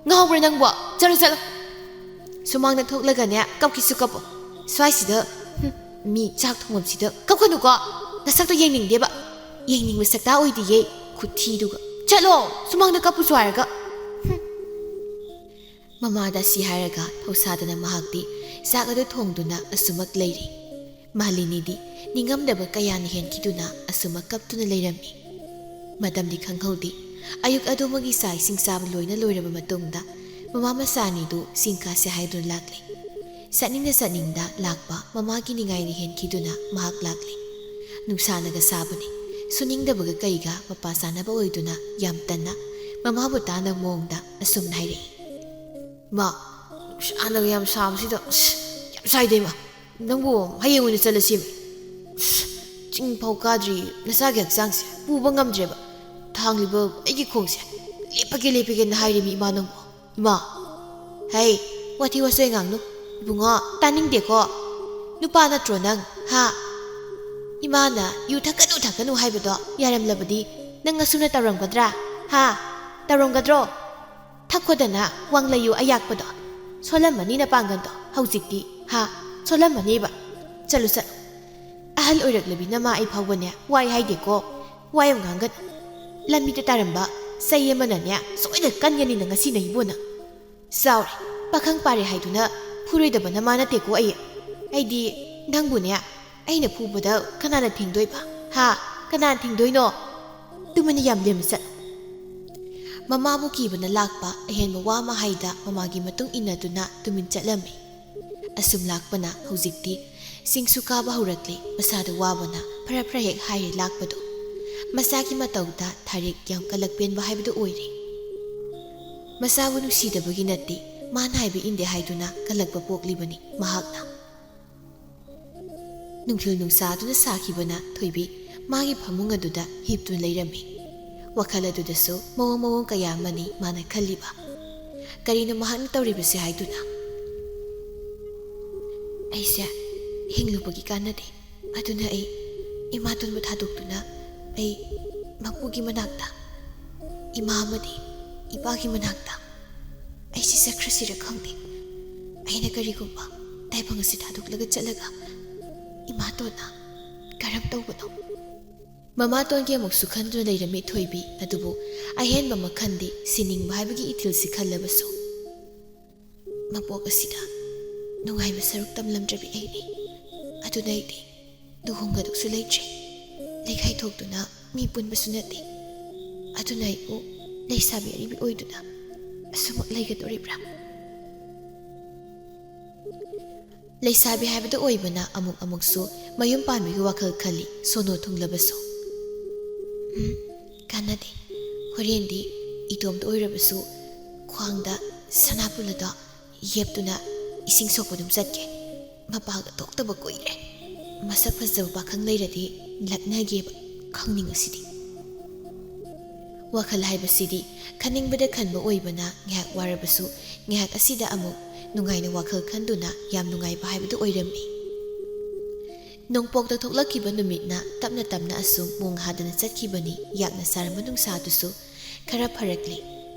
ngau bro nang bo chalo sumang na thok laga ne kap ki su kap swai si da mi chak thongam si da kap khanu ko na sak to yeng ning de ba ꯌꯦꯡꯅꯤꯡꯕ ꯁꯛꯇꯥ ꯑꯣꯏꯗꯤꯌꯦ ꯈꯨꯊꯤꯗꯨꯒ ꯆꯠꯂꯣ ꯁꯨꯃꯥꯡꯗ ꯀꯞꯄꯨꯁꯨ ꯍꯥꯏꯔꯒ ꯃꯃꯥꯗ ꯁꯤ ꯍꯥꯏꯔꯒ ꯊꯧꯁꯥꯗꯅ ꯃꯍꯥꯛꯇꯤ ꯆꯥꯛ ꯑꯗꯨ ꯊꯣꯡꯗꯨꯅ ꯑꯁꯨꯃꯛ ꯂꯩꯔꯤ ꯃꯥꯂꯤꯅꯤꯗꯤ ꯅꯤꯡꯉꯝꯗꯕ ꯀꯌꯥꯅ ꯍꯦꯟꯈꯤꯗꯨꯅ ꯑꯁꯨꯃꯛ ꯀꯞꯇꯨꯅ ꯂꯩꯔꯝꯃꯤ ꯃꯇꯝꯗꯤ ꯈꯪꯍꯧꯗꯦ ꯑꯌꯨꯛ ꯑꯗꯨꯃꯒꯤ ꯆꯥꯛ ꯏꯁꯤꯡ ꯆꯥꯕ ꯂꯣꯏꯅ ꯂꯣꯏꯔꯕ ꯃꯇꯨꯡꯗ ꯃꯃꯥ ꯃꯆꯥꯅꯤꯗꯨ ꯆꯤꯡꯀꯥꯁꯦ ꯍꯥꯏꯗꯨꯅ ꯂꯥꯛꯂꯤ ꯆꯠꯅꯤꯡꯗ ꯂꯥꯛꯄ ꯃꯃꯥꯒꯤ ꯅꯤꯡꯉꯥꯏꯅ ꯍꯦꯟꯈꯤꯗꯨꯅ ꯃꯍꯥꯛ ꯂꯥꯛꯂꯤ ꯅꯨꯡꯁꯥꯅꯒ ꯁꯥꯕꯅꯤ ꯁꯨꯅꯤꯡꯗꯕꯒ ꯀꯩꯒ ꯃꯄꯥ ꯆꯥꯅꯕ ꯑꯣꯏꯗꯨꯅ ꯌꯥꯝ ꯇꯟꯅ ꯃꯃꯥꯕꯨ ꯇꯥꯅꯕ ꯃꯑꯣꯡꯗ ꯑꯁꯨꯝꯅ ꯍꯥꯏꯔꯛꯏ ꯃꯥ ꯅꯨꯡꯁꯥꯅꯒ ꯌꯥꯝ ꯁꯥꯕꯁꯤꯗ ꯌꯥꯝ ꯁꯥꯏꯗꯩ ꯃꯥ ꯅꯪꯕꯨ ꯍꯌꯦꯡ ꯑꯣꯏꯅ ꯆꯠꯂꯁꯤ ꯆꯤꯡ ꯐꯥꯎ ꯀꯥꯗ꯭ꯔꯤ ꯅꯆꯥꯒꯤ ꯍꯛꯆꯥꯡꯁꯦ ꯄꯨꯕ ꯉꯝꯗ꯭ꯔꯦꯕ ꯊꯥꯡꯂꯤꯕ ꯑꯩꯒꯤ ꯈꯣꯡꯁꯦ ꯂꯦꯞꯄꯒꯦꯅ ꯍꯥꯏꯔꯤꯕ ꯏꯃꯥ ꯅꯪꯕꯨ ꯏꯃꯥ ꯍꯩ ꯋꯥꯊꯤ ꯋꯥꯆꯣꯏ ꯉꯥꯡꯅꯨ ꯏꯕꯨꯡꯉꯣ ꯇꯥꯅꯤꯡꯗꯦꯀꯣ ꯅꯨꯄꯥ ꯅꯠꯇ꯭ꯔꯣ ꯅꯪ ꯍꯥ ꯏꯃꯥꯅ ꯌꯨ ꯊꯛꯀꯅꯨ ꯍꯥꯏꯕꯗꯣ ꯌꯥꯔꯝꯂꯕꯗꯤ ꯅꯪ ꯑꯁꯨꯝꯅ ꯇꯧꯔꯝꯒꯗ꯭ꯔꯥ ꯍꯥ ꯇꯧꯔꯝꯒꯗ꯭ꯔꯣ ꯊꯛꯈꯣꯗꯅ ꯋꯥꯡꯂꯩꯌꯨ ꯑꯌꯥꯛꯄꯗꯣ ꯁꯣꯜꯂꯝꯃꯅꯤ ꯅꯄꯥꯡꯒꯟꯗꯣ ꯍꯧꯖꯤꯛꯇꯤ ꯍꯥ ꯁꯣꯜꯂꯝꯃꯅꯤꯕ ꯆꯠꯂꯨ ꯑꯍꯜ ꯑꯣꯏꯔꯛꯂꯕꯤ ꯅꯃꯥ ꯑꯩ ꯐꯥꯎꯕꯅꯦ ꯋꯥꯏ ꯍꯥꯏꯗꯦꯀꯣ ꯋꯥꯏ ꯑꯃ ꯉꯥꯡꯒꯅꯨ ꯂꯝꯕꯤꯗ ꯇꯥꯔꯝꯕ ꯆꯩ ꯑꯃꯅꯅꯦ ꯁꯣꯏꯗꯅ ꯀꯟꯒꯅꯤꯅ ꯉꯁꯤ ꯅꯩꯕꯣꯅ ꯆꯥꯎꯔꯦ ꯄꯥꯈꯪ ꯄꯥꯔꯦ ꯍꯥꯏꯗꯨꯅ ꯐꯨꯔꯣꯏꯗꯕ ꯅꯃꯥ ꯅꯠꯇꯦꯀꯣ ꯑꯩꯗꯤ ꯅꯪꯕꯨꯅꯦ ꯑꯩꯅ ꯐꯨꯕꯗ ꯀꯅꯥꯅ ꯊꯤꯡꯗꯣꯏꯕ ꯍꯥ ꯀꯅꯥꯅ ꯊꯤꯡꯗꯣꯏꯅꯣ ꯇꯨꯃꯤꯟꯅ ꯌꯥꯝ ꯂꯦꯝꯅ ꯆꯠꯂꯨ ꯃꯃꯥꯕꯨ ꯀꯤꯕꯅ ꯂꯥꯛꯄ ꯑꯍꯦꯟꯕ ꯋꯥ ꯃꯍꯩꯗ ꯃꯃꯥꯒꯤ ꯃꯇꯨꯡ ꯏꯟꯅꯗꯨꯅ ꯇꯨꯃꯤꯟ ꯆꯠꯂꯝꯃꯤ ꯑꯁꯨꯝ ꯂꯥꯛꯄꯅ ꯍꯧꯖꯤꯛꯇꯤ ꯆꯤꯡꯁꯨ ꯀꯥꯕ ꯍꯧꯔꯛꯂꯤ ꯃꯁꯥꯗ ꯋꯥꯕꯅ ꯐꯔ ꯍꯦꯛ ꯍꯥꯏꯔꯦ ꯂꯥꯛꯄꯗꯣ ꯃꯆꯥꯒꯤ ꯃꯇꯧꯗ ꯊꯥꯔꯤꯛ ꯌꯥꯝ ꯀꯜꯂꯛ ꯄꯦꯟꯕ ꯍꯥꯏꯕꯗꯨ ꯑꯣꯏꯔꯦ ꯃꯆꯥꯕꯨ ꯅꯨꯡꯁꯤꯗꯕꯒꯤ ꯅꯠꯇꯦ ꯃꯥꯅ ꯍꯥꯏꯕ ꯏꯟꯗꯦ ꯍꯥꯏꯗꯨꯅ ꯀꯜꯂꯛꯄ ꯄꯣꯛꯂꯤꯕꯅꯤ ꯃꯍꯥꯛꯅ ꯅꯨꯡꯊꯤꯜ ꯅꯨꯡꯁꯥꯗꯨꯅ ꯁꯥꯈꯤꯕꯅ ꯊꯣꯏꯕꯤ ꯃꯥꯒꯤ ꯐꯃꯨꯡ ꯑꯗꯨꯗ ꯍꯤꯞꯇꯨꯅ ꯂꯩꯔꯝꯃꯤ ꯋꯥꯈꯜ ꯑꯗꯨꯗꯁꯨ ꯃꯑꯣꯡ ꯀꯌꯥ ꯑꯃꯅꯤ ꯃꯥꯅ ꯈꯜꯂꯤꯕ ꯀꯔꯤꯅꯣ ꯃꯍꯥꯛꯅ ꯇꯧꯔꯤꯕꯁꯦ ꯍꯥꯏꯗꯨꯅ ꯑꯩꯁꯦ ꯍꯤꯡꯂꯨꯕꯒꯤ ꯀꯥꯟꯅꯗꯦ ꯑꯗꯨꯅ ꯑꯩ ꯏꯃꯥꯇꯣꯟꯕꯨ ꯊꯥꯗꯣꯛꯇꯨꯅ ꯑꯩ ꯃꯄꯨꯒꯤ ꯃꯅꯥꯛꯇ ꯏꯃꯥ ꯑꯃꯗꯤ ꯏꯄꯥꯒꯤ ꯃꯅꯥꯛꯇ ꯑꯩꯁꯤ ꯆꯠꯈ꯭ꯔꯁꯤꯔ ꯈꯪꯗꯦ ꯑꯩꯅ ꯀꯔꯤꯒꯨꯝꯕ ꯇꯥꯏꯕꯪ ꯑꯁꯤ ꯊꯥꯗꯣꯛꯂꯒ ꯆꯠꯂꯒ ꯏꯃꯥꯇꯣꯟꯅ ꯀꯔꯝ ꯇꯧꯕꯅꯣ ꯃꯃꯥꯇꯣꯟꯒꯤ ꯑꯃꯨꯛꯁꯨ ꯈꯟꯗꯨꯅ ꯂꯩꯔꯝꯃꯤ ꯊꯣꯏꯕꯤ ꯑꯗꯨꯕꯨ ꯑꯍꯦꯟꯕ ꯃꯈꯟꯗꯤ ꯁꯤꯅꯤꯡꯕ ꯍꯥꯏꯕꯒꯤ ꯏꯊꯤꯜꯁꯤ ꯈꯜꯂꯕꯁꯨ ꯃꯄꯣꯛ ꯑꯁꯤꯗ ꯅꯨꯡꯉꯥꯏꯕ ꯁꯔꯨꯛ ꯇꯝꯂꯝꯗ꯭ꯔꯕꯤ ꯑꯩꯅꯤ ꯑꯗꯨꯅ ꯑꯩꯗꯤ ꯂꯨꯍꯣꯡꯒꯗꯧꯁꯨ ꯂꯩꯇ꯭ꯔꯦ ꯂꯩꯀꯥꯏ ꯊꯣꯛꯇꯨꯅ ꯃꯤ ꯄꯨꯟꯕꯁꯨ ꯅꯠꯇꯦ ꯑꯗꯨꯅ ꯑꯩꯕꯨ ꯂꯩꯁꯥꯕꯤ ꯑꯔꯤꯕꯤ ꯑꯣꯏꯗꯨꯅ ꯑꯁꯨꯃꯛ ꯂꯩꯒꯗꯧꯔꯤꯕ꯭ꯔꯥ ꯂꯩꯁꯥꯕꯤ ꯍꯥꯏꯕꯗꯨ ꯑꯣꯏꯕꯅ ꯑꯃꯨꯛꯁꯨ ꯃꯌꯨꯝ ꯄꯥꯟꯕꯒꯤ ꯋꯥꯈꯜ ꯈꯜꯂꯤ ꯁꯣꯅꯣ ꯊꯨꯡꯂꯕꯁꯨ ꯀꯥꯟꯅꯗꯦ ꯍꯣꯔꯦꯟꯗꯤ ꯏꯇꯣꯝꯇ ꯑꯣꯏꯔꯕꯁꯨ ꯈ꯭ꯋꯥꯡꯗ ꯁꯅꯥꯄꯨꯜꯂꯗꯣ ꯌꯦꯞꯇꯨꯅ ꯏꯁꯤꯡ ꯁꯣꯛꯄ ꯑꯗꯨꯝ ꯆꯠꯀꯦ ꯃꯄꯥꯒ ꯊꯣꯛꯇꯕ ꯀꯨꯏꯔꯦ ꯃꯁꯛ ꯐꯖꯕ ꯄꯥꯈꯪ ꯂꯩꯔꯗꯤ ꯂꯛꯅꯒꯦꯕ ꯈꯪꯅꯤꯡꯉꯁꯤꯗꯤ ꯋꯥꯈꯜ ꯍꯥꯏꯕꯁꯤꯗꯤ ꯈꯟꯅꯤꯡꯕꯗ ꯈꯟꯕ ꯑꯣꯏꯕꯅ ꯉꯥꯏꯍꯥꯛ ꯋꯥꯔꯕꯁꯨ ꯉꯥꯏꯍꯥꯛ ꯑꯁꯤꯗ ꯑꯃꯨꯛ ꯅꯨꯡꯉꯥꯏꯅ ꯋꯥꯈꯜ ꯈꯟꯗꯨꯅ ꯌꯥꯝ ꯅꯨꯡꯉꯥꯏꯕ ꯍꯥꯏꯕꯗꯨ ꯑꯣꯏꯔꯝꯃꯤ ꯅꯣꯡꯄꯣꯛꯇ ꯊꯣꯛꯂꯛꯈꯤꯕ ꯅꯨꯃꯤꯠꯅ ꯇꯞꯅ ꯑꯁꯨꯝ ꯃꯣꯡ ꯍꯥꯗꯅ ꯆꯠꯈꯤꯕꯅꯤ ꯌꯥꯛꯅ ꯁꯥꯔꯝꯕ ꯅꯨꯡꯁꯥꯗꯨꯁꯨ ꯈꯔ ꯐꯔꯛꯂꯤ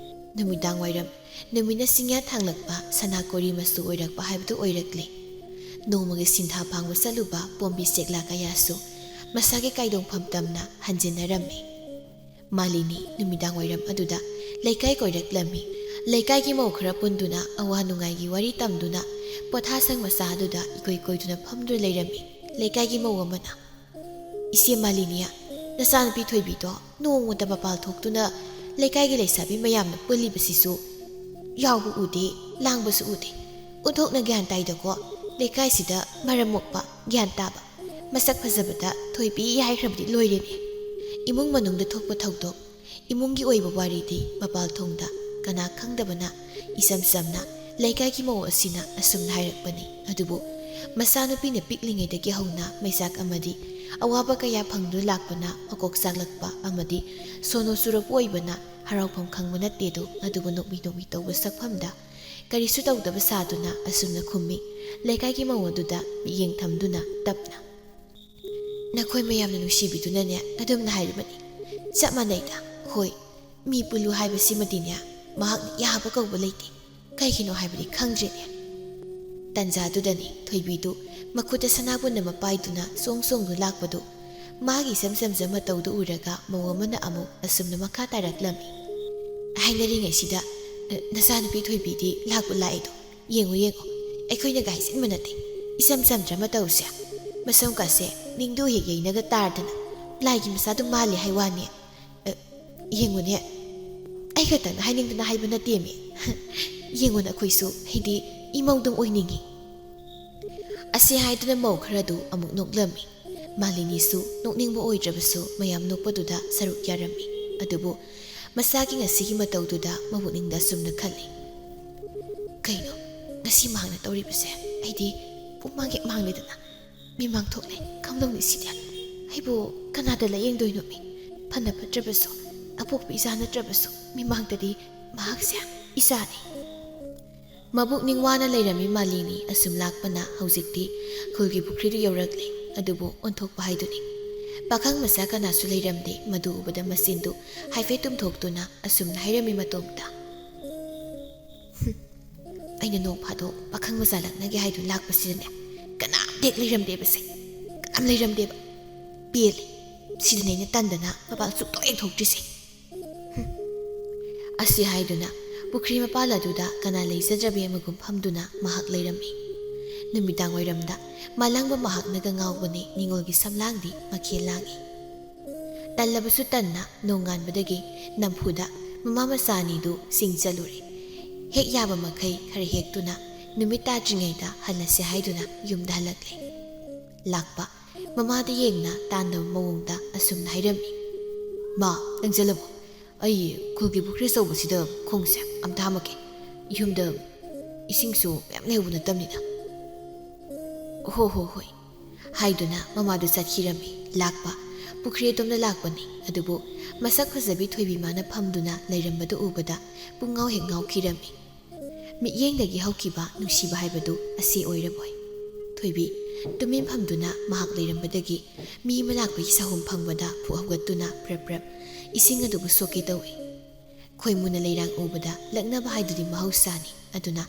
ꯅꯨꯃꯤꯗꯥꯡ ꯋꯥꯏꯔꯝ ꯅꯨꯃꯤꯠꯅ ꯆꯤꯡꯌꯥ ꯊꯥꯡꯂꯛꯄ ꯁꯅꯥꯀꯣꯔꯤ ꯃꯆꯨ ꯑꯣꯏꯔꯛꯄ ꯍꯥꯏꯕꯗꯨ ꯑꯣꯏꯔꯛꯂꯤ ꯅꯣꯡꯃꯒꯤ ꯁꯤꯟꯊꯥ ꯐꯥꯡꯕ ꯆꯠꯂꯨꯕ ꯄꯣꯝꯕꯤ ꯆꯦꯛꯂꯥ ꯀꯌꯥꯁꯨ ꯃꯁꯥꯒꯤ ꯀꯥꯏꯗꯣꯡꯐꯝ ꯇꯝꯅ ꯍꯟꯖꯤꯟꯅꯔꯝꯃꯤ ꯃꯥꯂꯤꯅꯤ ꯅꯨꯃꯤꯗꯥꯡ ꯋꯥꯏꯔꯝ ꯑꯗꯨꯗ ꯂꯩꯀꯥꯏ ꯀꯣꯏꯔꯛꯂꯝꯃꯤ ꯂꯩꯀꯥꯏꯒꯤ ꯃꯧ ꯈꯔ ꯄꯨꯟꯗꯨꯅ ꯑꯋꯥ ꯅꯨꯡꯉꯥꯏꯒꯤ ꯋꯥꯔꯤ ꯇꯝꯗꯨꯅ ꯄꯣꯊꯥꯁꯪ ꯃꯆꯥ ꯑꯗꯨꯗ ꯏꯀꯣꯏ ꯀꯣꯏꯗꯨꯅ ꯐꯝꯗꯨꯅ ꯂꯩꯔꯝꯃꯤ ꯂꯩꯀꯥꯏꯒꯤ ꯃꯧ ꯑꯃꯅ ꯏꯆꯦ ꯃꯥꯂꯤꯅꯤꯌꯥ ꯅꯆꯥꯅꯨꯄꯤ ꯊꯣꯏꯕꯤꯗꯣ ꯅꯣꯡꯃꯇ ꯃꯄꯥꯜ ꯊꯣꯛꯇꯨꯅ ꯂꯩꯀꯥꯏꯒꯤ ꯂꯩꯁꯥꯕꯤ ꯃꯌꯥꯝꯅ ꯄꯨꯜꯂꯤꯕꯁꯤꯁꯨ ꯌꯥꯎꯕ ꯎꯗꯦ ꯂꯥꯡꯕꯁꯨ ꯎꯗꯦ ꯑꯣꯟꯊꯣꯛꯅ ꯒ꯭ꯌꯥꯟ ꯇꯥꯏꯗꯀꯣ ꯂꯩꯀꯥꯏꯁꯤꯗ ꯃꯔꯝ ꯃꯣꯛꯄ ꯒ꯭ꯌꯥꯟ ꯇꯥꯕ ꯃꯁꯛ ꯐꯖꯕꯗ ꯊꯣꯏꯕꯤ ꯍꯥꯏꯈ꯭ꯔꯕꯗꯤ ꯂꯣꯏꯔꯦꯅꯦ ꯏꯃꯨꯡ ꯃꯅꯨꯡꯗ ꯊꯣꯛꯄ ꯊꯧꯗꯣꯛ ꯏꯃꯨꯡꯒꯤ ꯑꯣꯏꯕ ꯋꯥꯔꯤꯗꯤ ꯃꯄꯥꯜ ꯊꯣꯡꯗ ꯀꯅꯥ ꯈꯪꯗꯕꯅ ꯏꯆꯝ ꯆꯝꯅ ꯂꯩꯀꯥꯏꯒꯤ ꯃꯧ ꯑꯁꯤꯅ ꯑꯁꯨꯝꯅ ꯍꯥꯏꯔꯛꯄꯅꯤ ꯑꯗꯨꯕꯨ ꯃꯆꯥꯅꯨꯄꯤꯅ ꯄꯤꯛꯂꯤꯉꯩꯗꯒꯤ ꯍꯧꯅ ꯃꯩꯆꯥꯛ ꯑꯃꯗꯤ ꯑꯋꯥꯕ ꯀꯌꯥ ꯐꯪꯗꯨꯅ ꯂꯥꯛꯄꯅ ꯃꯀꯣꯛ ꯆꯥꯛꯂꯛꯄ ꯑꯃꯗꯤ ꯁꯣꯅꯣ ꯆꯨꯔꯛꯄ ꯑꯣꯏꯕꯅ ꯍꯔꯥꯎꯐꯝ ꯈꯪꯕ ꯅꯠꯇꯦꯗꯣ ꯑꯗꯨꯕꯨ ꯅꯣꯛꯃꯤ ꯇꯧꯕ ꯁꯛꯐꯝꯗ ꯀꯔꯤꯁꯨ ꯇꯧꯗꯕ ꯁꯥꯗꯨꯅ ꯑꯁꯨꯝꯅ ꯈꯨꯝꯃꯤ ꯂꯩꯀꯥꯏꯒꯤ ꯃꯧ ꯑꯗꯨꯗ ꯃꯤꯠꯌꯦꯡ ꯊꯝꯗꯨꯅ ꯇꯞꯅ ꯅꯈꯣꯏ ꯃꯌꯥꯝꯅ ꯅꯨꯡꯁꯤꯕꯤꯗꯨꯅꯅꯦ ꯑꯗꯨꯝꯅ ꯍꯥꯏꯔꯤꯕꯅꯤ ꯆꯞ ꯃꯥꯟꯅꯩꯗ ꯍꯣꯏ ꯃꯤ ꯄꯨꯜꯂꯨ ꯍꯥꯏꯕꯁꯤꯃꯗꯤꯅꯦ ꯃꯍꯥꯛꯅ ꯌꯥꯕ ꯀꯧꯕ ꯂꯩꯇꯦ ꯀꯩꯒꯤꯅꯣ ꯍꯥꯏꯕꯗꯤ ꯈꯪꯗ꯭ꯔꯦꯅꯦ ꯇꯟꯖꯥꯗꯨꯗꯅꯤ ꯊꯣꯏꯕꯤꯗꯨ ꯃꯈꯨꯠꯇ ꯁꯅꯥꯕꯨꯟ ꯑꯃ ꯄꯥꯏꯗꯨꯅ ꯆꯣꯡꯗꯨꯅ ꯂꯥꯛꯄꯗꯨ ꯃꯥꯒꯤ ꯏꯁꯝ ꯁꯝꯖ ꯃꯇꯧꯗꯨ ꯎꯔꯒ ꯃꯧ ꯑꯃꯅ ꯑꯃꯨꯛ ꯑꯁꯨꯝꯅ ꯃꯈꯥ ꯇꯥꯔꯛꯂꯝꯃꯤ꯫ ꯍꯥꯏꯅꯔꯤꯉꯩꯁꯤꯗ ꯅꯆꯥꯅꯨꯄꯤ ꯊꯣꯏꯕꯤꯗꯤ ꯂꯥꯛꯄ ꯂꯥꯛꯏꯗꯣ ꯌꯦꯡꯉꯣ ꯌꯦꯡꯉꯣ, ꯑꯩꯈꯣꯏꯅꯒ ꯍꯥꯏꯖꯤꯟꯕ ꯅꯠꯇꯦ, ꯏꯆꯝ ꯆꯝꯗ꯭ꯔ ꯃꯇꯧꯁꯦ, ꯃꯁꯝꯀꯥꯁꯦ ꯅꯤꯡꯗꯨ ꯍꯦꯛ ꯌꯩꯅꯒ ꯇꯥꯔꯗꯅ ꯂꯥꯏꯒꯤ ꯃꯆꯥꯗꯨ ꯃꯥꯜꯂꯦ ꯍꯥꯏ ꯋꯥꯅꯦ꯫ ꯌꯦꯡꯉꯨꯅꯦ, ꯑꯩ ꯈꯛꯇꯪ ꯍꯥꯏꯅꯤꯡꯗꯅ ꯍꯥꯏꯕ ꯅꯠꯇꯦꯃꯤ, ꯌꯦꯡꯉꯨꯅ ꯑꯩꯈꯣꯏꯁꯨ ꯍꯥꯏꯗꯤ ꯏꯃꯧꯗꯪ ꯑꯣꯏꯅꯤꯡꯉꯤ꯫ ꯑꯁꯤ ꯍꯥꯏꯗꯨꯅ ꯃꯧ ꯈꯔꯗꯨ ꯑꯃꯨꯛ ꯅꯣꯛꯂꯝꯃꯤ꯫ ꯃꯥꯂꯤꯅꯤꯁꯨ ꯅꯣꯛꯅꯤꯡꯕ ꯑꯣꯏꯗ꯭ꯔꯕꯁꯨ ꯃꯌꯥꯝ ꯅꯣꯛꯄꯗꯨꯗ ꯁꯔꯨꯛ ꯌꯥꯔꯝꯃꯤ꯫ ꯑꯗꯨꯕꯨ ꯃꯁꯥꯒꯤ ꯉꯁꯤꯒꯤ ꯃꯇꯧꯗꯨꯗ ꯃꯕꯨꯛꯅꯤꯡꯗ ꯑꯁꯨꯝꯅ ꯈꯜꯂꯤ, ꯀꯩꯅꯣ ꯉꯁꯤ ꯃꯍꯥꯛꯅ ꯇꯧꯔꯤꯕꯁꯦ ꯑꯩꯗꯤ ꯄꯨꯡꯃꯥꯡ ꯍꯦꯛ ꯃꯥꯡꯂꯦꯗꯅ, ꯃꯤꯃꯥꯡ ꯊꯣꯛꯂꯦ, ꯀꯝꯗꯧꯅꯤ ꯁꯤꯗꯤ? ꯑꯩꯕꯨ ꯀꯅꯥꯗ ꯂꯥꯌꯦꯡꯗꯣꯏꯅꯣ? ꯃꯤ ꯐꯅ ꯐꯠꯇ꯭ꯔꯕꯁꯨ ꯑꯄꯣꯛꯄ ꯏꯆꯥ ꯅꯠꯇ꯭ꯔꯕꯁꯨ ꯃꯤꯃꯥꯡꯗꯗꯤ ꯃꯍꯥꯛꯁꯦ ꯏꯆꯥꯅꯤ꯫ ꯃꯕꯨꯛꯅꯤꯡ ꯋꯥꯅ ꯂꯩꯔꯝꯃꯤ ꯃꯥꯂꯤꯅꯤ ꯑꯁꯨꯝ ꯂꯥꯛꯄꯅ ꯍꯧꯖꯤꯛꯇꯤ ꯈꯨꯜꯒꯤ ꯄꯨꯈ꯭ꯔꯤꯗꯨ ꯌꯧꯔꯛꯂꯦ꯫ ꯑꯗꯨꯕꯨ ꯑꯣꯟꯊꯣꯛꯄ ꯍꯥꯏꯗꯨꯅꯤ, ꯄꯥꯈꯪ ꯃꯆꯥ ꯀꯅꯥꯁꯨ ꯂꯩꯔꯝꯗꯦ꯫ ꯃꯗꯨ ꯎꯕꯗ ꯃꯆꯤꯟꯗꯨ ꯍꯥꯏꯐꯦꯠ ꯇꯨꯝꯊꯣꯛꯇꯨꯅ ꯑꯁꯨꯝꯅ ꯍꯥꯏꯔꯝꯃꯤ ꯃꯇꯣꯝꯇ, ꯑꯩꯅ ꯅꯣꯡ ꯐꯥꯗꯣꯛ ꯄꯥꯈꯪ ꯃꯆꯥ ꯂꯛꯅꯒꯦ ꯍꯥꯏꯗꯨꯅ ꯂꯥꯛꯄꯁꯤꯗꯅꯦ ꯀꯅꯥꯝꯇ ꯍꯦꯛ ꯂꯩꯔꯝꯗꯦꯕꯁꯦ, ꯀꯅꯥꯝ ꯂꯩꯔꯝꯗꯦꯕ꯫ ꯄꯦꯜꯂꯦ, ꯁꯤꯗꯅꯦ ꯑꯩꯅ ꯇꯟꯗꯅ ꯃꯄꯥꯟ ꯁꯨꯛꯊꯣꯛ ꯍꯦꯛ ꯊꯣꯛꯇ꯭ꯔꯤꯁꯦ꯫ ꯑꯁꯤ ꯍꯥꯏꯗꯨꯅ ꯄꯨꯈ꯭ꯔꯤ ꯃꯄꯥꯜ ꯑꯗꯨꯗ ꯀꯅꯥ ꯂꯩꯖꯗ꯭ꯔꯕꯤ ꯑꯃꯒꯨꯝ ꯐꯝꯗꯨꯅ ꯃꯍꯥꯛ ꯂꯩꯔꯝꯃꯤ꯫ ꯅꯨꯃꯤꯗꯥꯡ ꯋꯥꯏꯔꯝꯗ ꯃꯥꯂꯪꯕ ꯃꯍꯥꯛꯅꯒ ꯉꯥꯎꯕꯅꯤ ꯅꯤꯡꯉꯣꯜꯒꯤ ꯁꯝꯂꯥꯡꯗꯤ ꯃꯈꯦꯜ ꯂꯥꯡꯏ꯫ ꯇꯜꯂꯕꯁꯨ ꯇꯟꯅ ꯅꯣꯡꯉꯥꯟꯕꯗꯒꯤ ꯅꯝꯐꯨꯗ ꯃꯃꯥ ꯃꯆꯥ ꯑꯅꯤꯗꯨ ꯆꯤꯡ ꯆꯠꯂꯨꯔꯦ꯫ ꯍꯦꯛ ꯌꯥꯕ ꯃꯈꯩ ꯈꯔ ꯍꯦꯛꯇꯨꯅ ꯅꯨꯃꯤꯠ ꯇꯥꯗ꯭ꯔꯤꯉꯩꯗ ꯍꯜꯂꯁꯦ ꯍꯥꯏꯗꯨꯅ ꯌꯨꯝꯗ ꯍꯜꯂꯛꯂꯦ꯫ ꯂꯥꯛꯄ ꯃꯃꯥꯗ ꯌꯦꯡꯅ ꯇꯥꯟꯗꯕ ꯃꯑꯣꯡꯗ ꯑꯁꯨꯝꯅ ꯍꯥꯏꯔꯝꯃꯤ, ꯃꯥ ꯅꯪꯖꯜꯂꯕꯣ? ꯑꯩ ꯈꯨꯜꯒꯤ ꯄꯨꯈ꯭ꯔꯤ ꯑꯆꯧꯕꯁꯤꯗ ꯈꯣꯡꯁꯦ ꯑꯝꯇ ꯍꯥꯝꯃꯛꯀꯦ, ꯌꯨꯝꯗ ꯏꯁꯤꯡꯁꯨ ꯃꯌꯥꯝ ꯂꯩꯍꯧꯕ ꯅꯠꯇꯕꯅꯤꯅ꯫ ꯍꯣꯏ ꯍꯥꯏꯗꯨꯅ ꯃꯃꯥꯗꯨ ꯆꯠꯈꯤꯔꯝꯃꯤ꯫ ꯂꯥꯛꯄ ꯄꯨꯈ꯭ꯔꯤ ꯑꯗꯣꯝꯗ ꯂꯥꯛꯄꯅꯤ꯫ ꯑꯗꯨꯕꯨ ꯃꯁꯛ ꯐꯖꯕꯤ ꯊꯣꯏꯕꯤ ꯃꯥꯅ ꯐꯝꯗꯨꯅ ꯂꯩꯔꯝꯕꯗꯨ ꯎꯕꯗ ꯄꯨꯡꯉꯥꯎ ꯍꯦꯛ ꯉꯥꯎꯈꯤꯔꯝꯃꯤ꯫ ꯃꯤꯠꯌꯦꯡꯗꯒꯤ ꯍꯧꯈꯤꯕ ꯅꯨꯡꯁꯤꯕ ꯍꯥꯏꯕꯗꯨ ꯑꯁꯤ ꯑꯣꯏꯔꯕꯣꯏ꯫ ꯊꯣꯏꯕꯤ ꯇꯨꯃꯤꯟ ꯐꯝꯗꯨꯅ ꯃꯍꯥꯛ ꯂꯩꯔꯝꯕꯗꯒꯤ ꯃꯤ ꯑꯃ ꯂꯥꯛꯄꯒꯤ ꯁꯍꯨꯝ ꯐꯪꯕꯗ ꯐꯨꯛ ꯍꯧꯒꯠꯇꯨꯅ ꯄ꯭ꯔꯞ ꯄ꯭ꯔꯞ ꯏꯁꯤꯡ ꯑꯗꯨꯕꯨ ꯁꯣꯛꯀꯦ ꯇꯧꯏ꯫ ꯈꯣꯏꯃꯨꯅ ꯂꯩꯔꯥꯡ ꯎꯕꯗ ꯂꯛꯅꯕ ꯍꯥꯏꯗꯨꯗꯤ ꯃꯍꯧꯁꯥꯅꯤ꯫ ꯑꯗꯨꯅ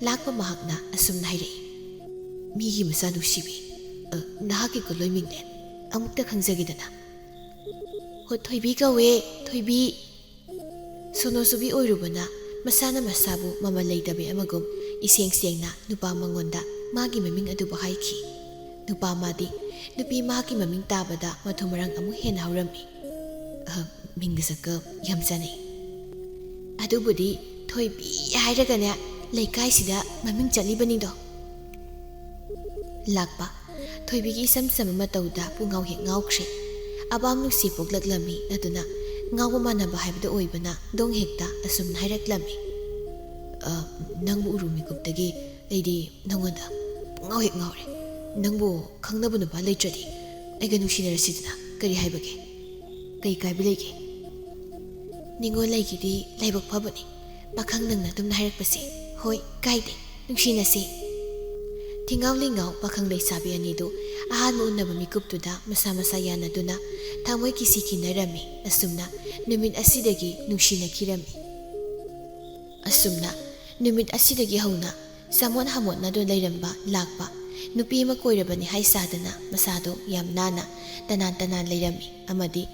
ꯂꯥꯛꯄ ꯃꯍꯥꯛꯅ ꯑꯁꯨꯝꯅ ꯍꯥꯏꯔꯛꯏ, ꯃꯤꯒꯤ ꯃꯆꯥ ꯅꯨꯡꯁꯤꯕꯤ, ꯅꯍꯥꯛꯀꯤ ꯀꯨꯂꯣꯏꯃꯤꯡꯅꯦ, ꯑꯃꯨꯛꯇ ꯈꯪꯖꯒꯦꯗꯅ? ꯍꯣ, ꯊꯣꯏꯕꯤ ꯀꯧꯋꯦ, ꯊꯣꯏꯕꯤ꯫ ꯁꯣꯅꯣꯁꯨꯕꯤ ꯑꯣꯏꯔꯨꯕꯅ ꯃꯁꯥꯅ ꯃꯁꯥꯕꯨ ꯃꯃꯜ ꯂꯩꯇꯕꯤ ꯑꯃꯒꯨꯝ ꯏꯁꯦꯡ ꯁꯦꯡꯅ ꯅꯨꯄꯥ ꯃꯉꯣꯟꯗ ꯃꯥꯒꯤ ꯃꯃꯤꯡ ꯑꯗꯨꯕꯨ ꯍꯥꯏꯈꯤ꯫ ꯅꯨꯄꯥ ꯃꯥꯗꯤ ꯅꯨꯄꯤ ꯃꯍꯥꯛꯀꯤ ꯃꯃꯤꯡ ꯇꯥꯕꯗ ꯃꯊꯨꯝ ꯃꯔꯪ ꯑꯃꯨꯛ ꯍꯦꯟꯅ ꯍꯧꯔꯝꯃꯤ꯫ ꯃꯤꯡꯒ ꯁꯛꯀ ꯌꯥꯝ ꯆꯥꯅꯩ꯫ ꯑꯗꯨꯕꯨꯗꯤ ꯊꯣꯏꯕꯤ ꯍꯥꯏꯔꯒꯅꯦ ꯂꯩꯀꯥꯏꯁꯤꯗ ꯃꯃꯤꯡ ꯆꯠꯂꯤꯕꯅꯤꯗꯣ꯫ ꯂꯥꯛꯄ ꯊꯣꯏꯕꯤꯒꯤ ꯏꯁꯝ ꯁꯝꯕ ꯃꯇꯧꯗ ꯄꯨꯡꯉꯥꯎ ꯍꯦꯛ ꯉꯥꯎꯈ꯭ꯔꯦ꯫ ꯑꯄꯥꯝ ꯅꯨꯡꯁꯤ ꯄꯣꯛꯂꯛꯂꯝꯃꯤ꯫ ꯑꯗꯨꯅ ꯉꯥꯎꯕ ꯃꯥꯟꯅꯕ ꯍꯥꯏꯕꯗꯨ ꯑꯣꯏꯕꯅ ꯗꯣꯡ ꯍꯦꯛꯇ ꯑꯁꯨꯝꯅ ꯍꯥꯏꯔꯛꯂꯝꯃꯤ, ꯅꯪꯕꯨ ꯎꯔꯨ ꯃꯤꯀꯨꯞꯇꯒꯤ ꯑꯩꯗꯤ ꯅꯪꯉꯣꯟꯗ ꯄꯨꯡꯉꯥꯎ ꯍꯦꯛ ꯉꯥꯎꯔꯦ꯫ ꯅꯪꯕꯨ ꯈꯪꯅꯕ ꯅꯨꯄꯥ ꯂꯩꯇ꯭ꯔꯗꯤ ꯑꯩꯒ ꯅꯨꯡꯁꯤꯅꯔꯁꯤꯗꯅ, ꯀꯔꯤ ꯍꯥꯏꯕꯒꯦ? ꯀꯩ ꯀꯥꯏꯕ ꯂꯩꯒꯦ? ꯅꯤꯡꯉꯣꯜ ꯂꯩꯒꯤꯗꯤ ꯂꯥꯏꯕꯛ ꯐꯕꯅꯤ꯫ ꯄꯥꯈꯪ ꯅꯪꯅ ꯑꯗꯨꯝꯅ ꯍꯥꯏꯔꯛꯄꯁꯦ ꯍꯣꯏ ꯀꯥꯏꯗꯦ, ꯅꯨꯡꯁꯤꯅꯁꯤ꯫ ꯊꯤꯡꯉꯥꯎ ꯂꯩꯉꯥꯎ ꯄꯥꯈꯪ ꯂꯩꯁꯥꯕꯤ ꯑꯅꯤꯗꯨ ꯑꯍꯥꯟꯕ ꯎꯅꯕ ꯃꯤꯀꯨꯞꯇꯨꯗ ꯃꯁꯥ ꯃꯁꯥ ꯌꯥꯅꯗꯨꯅ ꯊꯃꯣꯏ ꯀꯤꯁꯤ ꯀꯤꯅꯔꯝꯃꯤ꯫ ꯑꯁꯨꯝꯅ ꯅꯨꯃꯤꯠ ꯑꯁꯤꯗꯒꯤ ꯅꯨꯡꯁꯤꯅꯈꯤꯔꯝꯃꯤ꯫ ꯑꯁꯨꯝꯅ ꯅꯨꯃꯤꯠ ꯑꯁꯤꯗꯒꯤ ꯍꯧꯅ ꯆꯃꯣꯠ ꯍꯃꯣꯠꯅꯗꯨꯅ ꯂꯩꯔꯝꯕ ꯂꯥꯛꯄ ꯅꯨꯄꯤ ꯑꯃ ꯀꯣꯏꯔꯕꯅꯤ ꯍꯥꯏ ꯁꯥꯗꯅ ꯃꯁꯥꯗꯣ ꯌꯥꯝ ꯅꯥꯟꯅ ꯇꯅꯥꯟ ꯇꯅꯥꯟ ꯂꯩꯔꯝꯃꯤ꯫ ꯑꯃꯗꯤ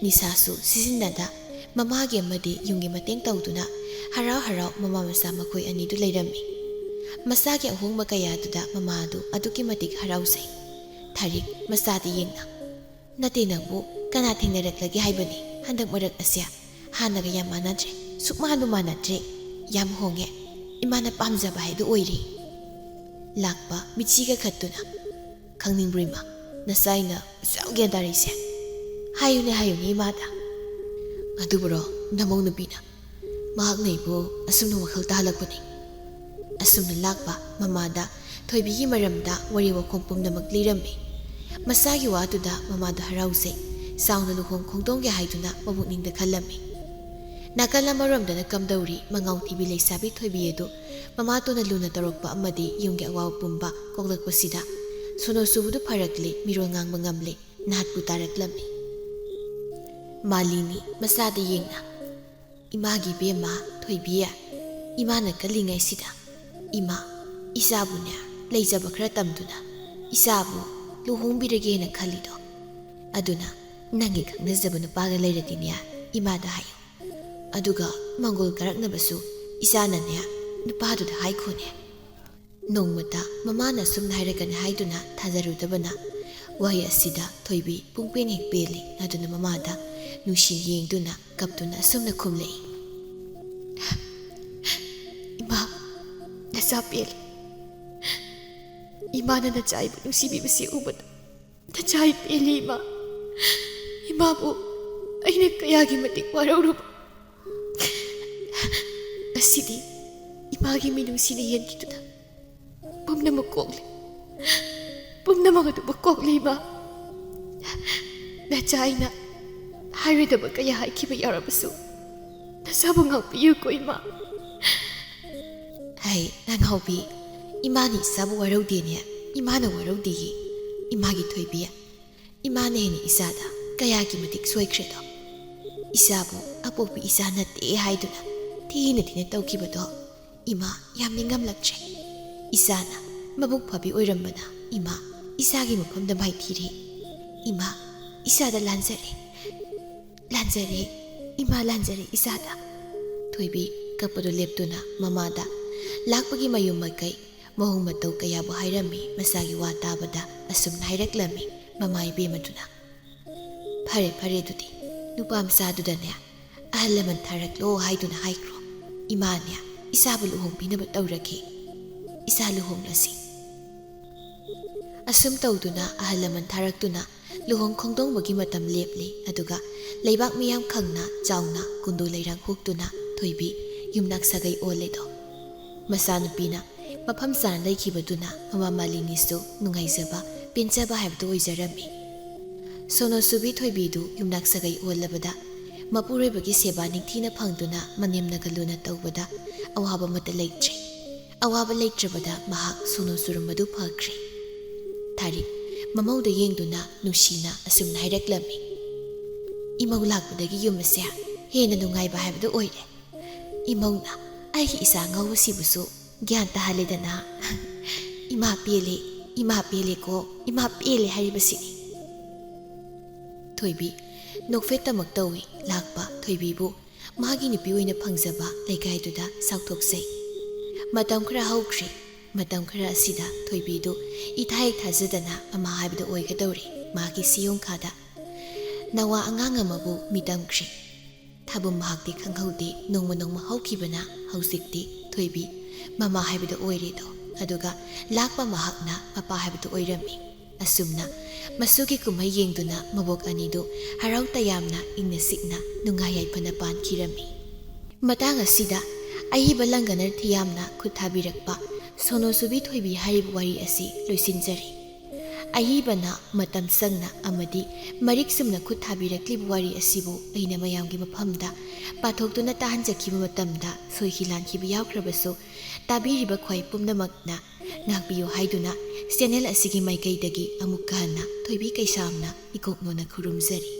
ꯅꯤꯁꯥꯁꯨ ꯁꯤꯖꯤꯟꯅꯗ ꯃꯃꯥꯒꯤ ꯑꯃꯗꯤ ꯌꯨꯝꯒꯤ ꯃꯇꯦꯡ ꯇꯧꯗꯨꯅ ꯍꯔꯥꯎ ꯍꯔꯥꯎ ꯃꯃꯥ ꯃꯆꯥ ꯃꯈꯣꯏ ꯑꯅꯤꯗꯨ ꯂꯩꯔꯝꯃꯤ꯫ ꯃꯆꯥꯒꯤ ꯑꯍꯣꯡꯕ ꯀꯌꯥꯗꯨꯗ ꯃꯃꯥ ꯑꯗꯨ ꯑꯗꯨꯛꯀꯤ ꯃꯇꯤꯛ ꯍꯔꯥꯎꯖꯩ꯫ ꯊꯥꯔꯤꯛ ꯃꯆꯥꯗꯤ ꯌꯦꯡꯅ, ꯅꯠꯇꯦ ꯅꯪꯕꯨ ꯀꯅꯥ ꯊꯦꯡꯅꯔꯛꯂꯒꯦ ꯍꯥꯏꯕꯅꯤ? ꯍꯟꯗꯛ ꯃꯔꯛ ꯑꯁꯦ ꯍꯥꯟꯅꯒ ꯌꯥꯝ ꯃꯥꯟꯅꯗ꯭ꯔꯦ, ꯁꯨꯛ ꯃꯥꯟꯕ ꯃꯥꯟꯅꯗ꯭ꯔꯦ, ꯌꯥꯝ ꯍꯣꯡꯉꯦ, ꯏꯃꯥꯅ ꯄꯥꯝꯖꯕ ꯍꯥꯏꯗꯨ ꯑꯣꯏꯔꯤ꯫ ꯂꯥꯛꯄ ꯃꯤꯆꯤꯒ ꯈꯠꯇꯨꯅ, ꯈꯪꯅꯤꯡꯕ꯭ꯔꯣ ꯏꯃꯥ, ꯅꯆꯥꯏꯅ ꯑꯁꯨꯛ ꯒ꯭ꯌꯥꯟ ꯇꯥꯔꯤꯁꯦ? ꯍꯥꯏꯌꯨꯅꯦ ꯍꯥꯏꯌꯨꯅꯦ ꯏꯃꯥꯗ꯫ ꯑꯗꯨꯕꯨꯔꯣ ꯅꯃꯧ ꯅꯨꯄꯤꯅ, ꯃꯍꯥꯛꯅ ꯑꯩꯕꯨ ꯑꯁꯨꯝꯅ ꯋꯥꯈꯜ ꯇꯥꯍꯜꯂꯛꯄꯅꯤ꯫ ꯑꯁꯨꯝꯅ ꯂꯥꯛꯄ ꯃꯃꯥꯗ ꯊꯣꯏꯕꯤꯒꯤ ꯃꯔꯝꯗ ꯋꯥꯔꯤ ꯋꯥꯈꯣꯡ ꯄꯨꯝꯅꯃꯛ ꯂꯤꯔꯝꯃꯤ꯫ ꯃꯆꯥꯒꯤ ꯋꯥꯗꯨꯗ ꯃꯃꯥꯗ ꯍꯔꯥꯎꯖꯩ꯫ ꯆꯥꯎꯅ ꯂꯨꯍꯣꯡ ꯈꯣꯡꯗꯣꯡꯒꯦ ꯍꯥꯏꯗꯨꯅ ꯃꯕꯨꯛꯅꯤꯡꯗ ꯈꯜꯂꯝꯃꯤ꯫ ꯅꯥꯀꯜ ꯑꯃꯔꯣꯝꯗꯅ ꯀꯝꯗꯧꯔꯤ ꯃꯉꯥꯎ ꯊꯤꯕꯤ ꯂꯩꯁꯥꯕꯤ ꯊꯣꯏꯕꯤ ꯑꯗꯨ ꯃꯃꯥꯇꯣꯟꯅ ꯂꯨꯅ ꯇꯧꯔꯛꯄ ꯑꯃꯗꯤ ꯌꯨꯝꯒꯤ ꯑꯋꯥꯕ ꯄꯨꯝꯕ ꯀꯣꯛꯂꯛꯄꯁꯤꯗ ꯁꯣꯅꯣ ꯆꯨꯕꯗꯨ ꯐꯔꯛꯂꯤ, ꯃꯤꯔꯣꯜ ꯉꯥꯡꯕ ꯉꯝꯂꯤ, ꯅꯥꯠꯄꯨ ꯇꯥꯔꯛꯂꯝꯃꯤ꯫ ꯃꯥꯂꯤꯅꯤ ꯃꯆꯥꯗ ꯌꯦꯡꯅ, ꯏꯃꯥꯒꯤ ꯏꯕꯦꯝꯃ ꯊꯣꯏꯕꯤ, ꯏꯃꯥꯅ ꯀꯜꯂꯤꯉꯩꯁꯤꯗ ꯏꯃꯥ ꯏꯆꯥꯕꯨꯅꯦ ꯂꯩꯖꯕ ꯈꯔ ꯇꯝꯗꯨꯅ ꯏꯆꯥꯕꯨ ꯂꯨꯍꯣꯡꯕꯤꯔꯒꯦꯅ ꯈꯜꯂꯤꯗꯣ, ꯑꯗꯨꯅ ꯅꯪꯒꯤ ꯈꯪꯅꯖꯕ ꯅꯨꯄꯥꯒ ꯂꯩꯔꯗꯤꯅꯦ ꯏꯃꯥꯗ ꯍꯥꯏꯌꯨ ꯑꯗꯨꯒ ꯃꯪꯒꯣꯜ ꯀꯥꯔꯛꯅꯕꯁꯨ ꯏꯆꯥꯅꯅꯦ ꯅꯨꯄꯥꯗꯨꯗ ꯍꯥꯏꯈꯣꯅꯦ ꯅꯣꯡꯃꯇ ꯃꯃꯥꯅ ꯁꯨꯝꯅ ꯍꯥꯏꯔꯛꯀꯅꯤ ꯍꯥꯏꯗꯨꯅ ꯊꯥꯖꯔꯨꯗꯕꯅ ꯋꯥꯍꯩ ꯑꯁꯤꯗ ꯊꯣꯏꯕꯤ ꯄꯨꯡꯄꯦꯟ ꯍꯦꯛ ꯄꯦꯜꯂꯤ ꯑꯗꯨꯅ ꯃꯃꯥꯗ ꯅꯨꯡꯁꯤ ꯌꯦꯡꯗꯨꯅ ꯀꯞꯇꯨꯅ ꯑꯁꯨꯝꯅ ꯈꯨꯝꯂꯛꯏ ꯏꯃꯥ ꯅꯆꯥ ꯄꯦꯜꯂꯤ 이마는 나자이부 නුසිබිබසි උබද 나자이 ꯄꯦꯜꯂꯤ 이마부 ꯑꯩꯅ ꯀꯌꯥꯒꯤ ꯃꯇꯤꯛ ꯋꯥꯔꯧꯔꯨꯕ ꯉꯁꯤꯗꯤ 이마ꯒꯤ ꯃꯤꯅꯨꯡꯁꯤꯅ ꯌꯦꯟꯈꯤꯗꯨꯅ ꯄꯨꯝꯅꯃꯛ ꯀꯣꯛꯂꯤ ꯄꯨꯝꯅꯃꯛ ꯑꯗꯨꯕꯨ ꯀꯣꯛꯂꯤ ꯏꯃꯥ 나자이나 ꯍꯥꯏꯔꯣꯏꯗꯕ ꯀꯌꯥ ꯍꯥꯏꯈꯤꯕ ꯌꯥꯎꯔꯕꯁꯨ 나자ꯕꯨ ꯉꯥꯛꯄꯤꯌꯨꯀꯣ 이마 ꯍꯩ ꯅꯪꯍꯧꯕꯤ 이마니 이사부 와라우디네 이마는 와라우디기 이마기 토이비야 이마네 해니 이사다 까야기 마딕 소이크레도 이사부 아뽀비 이사 나떼 하이두나 티히네 티네 떠우키버도 이마 얌닝감락체 이사나 마북 파비 오이람바나 이마 이사기 무펌다 마이티리 이마 이사다 란자리 이마 란자리 이사다 토이비 까빠도 lep두나 마마다 락바기 마욤 마이카이 ꯃꯍꯨꯝ ꯃꯇꯧ ꯀꯌꯥꯕꯨ ꯍꯥꯏꯔꯝꯃꯤ ꯃꯁꯥꯒꯤ ꯋꯥ ꯇꯥꯕꯗ ꯑꯁꯨꯝꯅ ꯍꯥꯏꯔꯛꯂꯝꯃꯤ ꯃꯃꯥ ꯏꯕꯦꯝꯃꯗꯨꯅ ꯐꯔꯦ ꯑꯗꯨꯗꯤ ꯅꯨꯄꯥ ꯃꯆꯥꯗꯨꯗꯅꯦ ꯑꯍꯜ ꯂꯃꯟ ꯊꯥꯔꯛꯂꯣ ꯍꯥꯏꯗꯨꯅ ꯍꯥꯏꯈ꯭ꯔꯣ ꯏꯃꯥꯅꯦ ꯏꯆꯥꯕꯨ ꯂꯨꯍꯣꯡꯕꯤꯅꯕ ꯇꯧꯔꯒꯦ ꯏꯆꯥ ꯂꯨꯍꯣꯡꯂꯁꯤ ꯑꯁꯨꯝ ꯇꯧꯗꯨꯅ ꯑꯍꯜ ꯂꯃꯟ ꯊꯥꯔꯛꯇꯨꯅ ꯂꯨꯍꯣꯡ ꯈꯣꯡꯗꯣꯡꯕꯒꯤ ꯃꯇꯝ ꯂꯦꯞꯂꯤ ꯑꯗꯨꯒ ꯂꯩꯕꯥꯛ ꯃꯤꯌꯥꯝ ꯈꯪꯅ ꯆꯥꯎꯅ ꯀꯨꯟꯗꯣ ꯂꯩꯔꯥꯡ ꯍꯨꯛꯇꯨꯅ ꯊꯣꯏꯕꯤ ꯌꯨꯝꯅꯥꯛ ꯁꯥꯒꯩ ꯑꯣꯜꯂꯦꯗꯣ ꯃꯆꯥꯅꯨꯄꯤꯅ ꯃꯐꯝ ꯆꯥꯅ ꯂꯩꯈꯤꯕꯗꯨꯅ ꯃꯃꯥ ꯃꯥꯂꯤꯅꯤꯁꯨ ꯅꯨꯡꯉꯥꯏꯖꯕ ꯄꯦꯟꯖꯕ ꯍꯥꯏꯕꯗꯨ ꯑꯣꯏꯖꯔꯝꯃꯤ ꯁꯣꯅꯣꯁꯨꯕꯤ ꯊꯣꯏꯕꯤꯗꯨ ꯌꯨꯝꯅꯥꯛ ꯁꯥꯒꯩ ꯑꯣꯜꯂꯕꯗ ꯃꯄꯨꯔꯣꯏꯕꯒꯤ ꯁꯦꯕꯥ ꯅꯤꯡꯊꯤꯅ ꯐꯪꯗꯨꯅ ꯃꯅꯦꯝꯅꯒ ꯂꯨꯅ ꯇꯧꯕꯗ ꯑꯋꯥꯕ ꯑꯃꯠꯇ ꯂꯩꯇ꯭ꯔꯦ ꯑꯋꯥꯕ ꯂꯩꯇ꯭ꯔꯕꯗ ꯃꯍꯥꯛ ꯁꯣꯅꯣ ꯆꯨꯔꯝꯕꯗꯨ ꯐꯈ꯭ꯔꯦ ꯊꯥꯔꯤꯛ ꯃꯃꯧꯗ ꯌꯦꯡꯗꯨꯅ ꯅꯨꯡꯁꯤꯅ ꯑꯁꯨꯝꯅ ꯍꯥꯏꯔꯛꯂꯝꯃꯤ ꯏꯃꯧ ꯂꯥꯛꯄꯗꯒꯤ ꯌꯨꯝ ꯑꯁꯦ ꯍꯦꯟꯅ ꯅꯨꯡꯉꯥꯏꯕ ꯍꯥꯏꯕꯗꯨ ꯑꯣꯏꯔꯦ ꯏꯃꯧꯅ ꯑꯩꯒꯤ ꯏꯆꯥ ꯉꯧꯕꯁꯤꯕꯨꯁꯨ ꯒ꯭ꯌꯥꯟ ꯇꯥꯍꯜꯂꯦꯗꯅ 이마 ꯄꯦꯜꯂꯦꯀꯣ 이마 ꯄꯦꯜꯂꯦ ꯍꯥꯏꯔꯤꯕꯁꯤꯅꯤ ꯊꯣꯏꯕꯤ ꯅꯣꯛꯐꯦꯠꯇꯃꯛ ꯇꯧꯏ ꯂꯥꯛꯄ ꯊꯣꯏꯕꯤꯕꯨ ꯃꯥꯒꯤ ꯅꯨꯄꯤ ꯑꯣꯏꯅ ꯐꯪꯖꯕ ꯂꯩꯀꯥꯏꯗꯨꯗ ꯆꯥꯎꯊꯣꯛꯆꯩ ꯃꯇꯝ ꯈꯔ ꯍꯧꯈ꯭ꯔꯦ ꯃꯇꯝ ꯈꯔ ꯑꯁꯤꯗ ꯊꯣꯏꯕꯤꯗꯨ ꯏꯊꯥ ꯊꯥꯖꯗꯅ ꯃꯃꯥ ꯍꯥꯏꯕꯗꯨ ꯑꯣꯏꯒꯗꯧꯔꯤ ꯃꯥꯒꯤ ꯁꯤꯌꯣꯡꯈꯥꯗ ꯅꯋꯥ ꯑꯉꯥꯡ ꯑꯃꯕꯨ ꯃꯤꯇꯝꯈ꯭ꯔꯦ ꯊꯥꯕꯨꯝ ꯃꯍꯥꯛꯇꯤ ꯈꯪꯍꯧꯗꯦ ꯅꯣꯡꯃ ꯍꯧꯈꯤꯕꯅ ꯍꯧꯖꯤꯛꯇꯤ ꯊꯣꯏꯕꯤ ꯃꯃꯥ ꯍꯥꯏꯕꯗꯨ ꯑꯣꯏꯔꯦꯗꯣ ꯑꯗꯨꯒ ꯂꯥꯛꯄ ꯃꯍꯥꯛꯅ ꯃꯄꯥ ꯍꯥꯏꯕꯗꯨ ꯑꯣꯏꯔꯝꯃꯤ ꯑꯁꯨꯝꯅ ꯃꯁꯨꯒꯤ ꯀꯨꯝꯍꯩ ꯌꯦꯡꯗꯨꯅ ꯃꯕꯣꯛ ꯑꯅꯤꯗꯨ ꯍꯔꯥꯎ ꯇꯌꯥꯝꯅ ꯏꯪꯅ ꯆꯤꯛꯅ ꯅꯨꯡꯉꯥꯏ ꯌꯥꯏꯐꯅ ꯄꯥꯟꯈꯤꯔꯝꯃꯤ ꯃꯇꯥꯡ ꯑꯁꯤꯗ ꯑꯏꯕ ꯂꯪꯒꯅꯔ ꯊꯤꯌꯥꯝꯅ ꯈꯨꯠ ꯊꯥꯕꯤꯔꯛꯄ ꯁꯣꯅꯣꯁꯨꯕꯤ ꯊꯣꯏꯕꯤ ꯍꯥꯏꯔꯤꯕ ꯋꯥꯔꯤ ꯑꯁꯤ ꯂꯣꯏꯁꯤꯟꯖꯔꯤ ꯑꯏꯕꯅ ꯃꯇꯝ ꯆꯪꯅ ꯑꯃꯗꯤ ꯃꯔꯤꯛ ꯆꯨꯝꯅ ꯈꯨꯠ ꯊꯥꯕꯤꯔꯛꯂꯤꯕ ꯋꯥꯔꯤ ꯑꯁꯤꯕꯨ ꯑꯩꯅ ꯃꯌꯥꯝꯒꯤ ꯃꯐꯝꯗ ꯄꯥꯊꯣꯛꯇꯨꯅ ꯇꯥꯍꯟꯖꯈꯤꯕ ꯃꯇꯝꯗ ꯁꯣꯏꯈꯤ ꯂꯥꯟꯈꯤꯕ ꯌꯥꯎꯈ꯭ꯔꯕꯁꯨ ꯇꯥꯕꯤꯔꯤꯕ ꯈ꯭ꯋꯥꯏ ꯄꯨꯝꯅꯃꯛꯅ ꯉꯥꯛꯄꯤꯌꯨ ꯍꯥꯏꯗꯨꯅ ꯆꯦꯅꯦꯜ ꯑꯁꯤꯒꯤ ꯃꯥꯏꯀꯩꯗꯒꯤ ꯑꯃꯨꯛꯀ ꯍꯟꯅ ꯊꯣꯏꯕꯤ ꯀꯩꯁꯥꯝꯅ ꯏꯀꯣꯛꯅꯣꯅ ꯈꯨꯔꯨꯝꯖꯔꯤ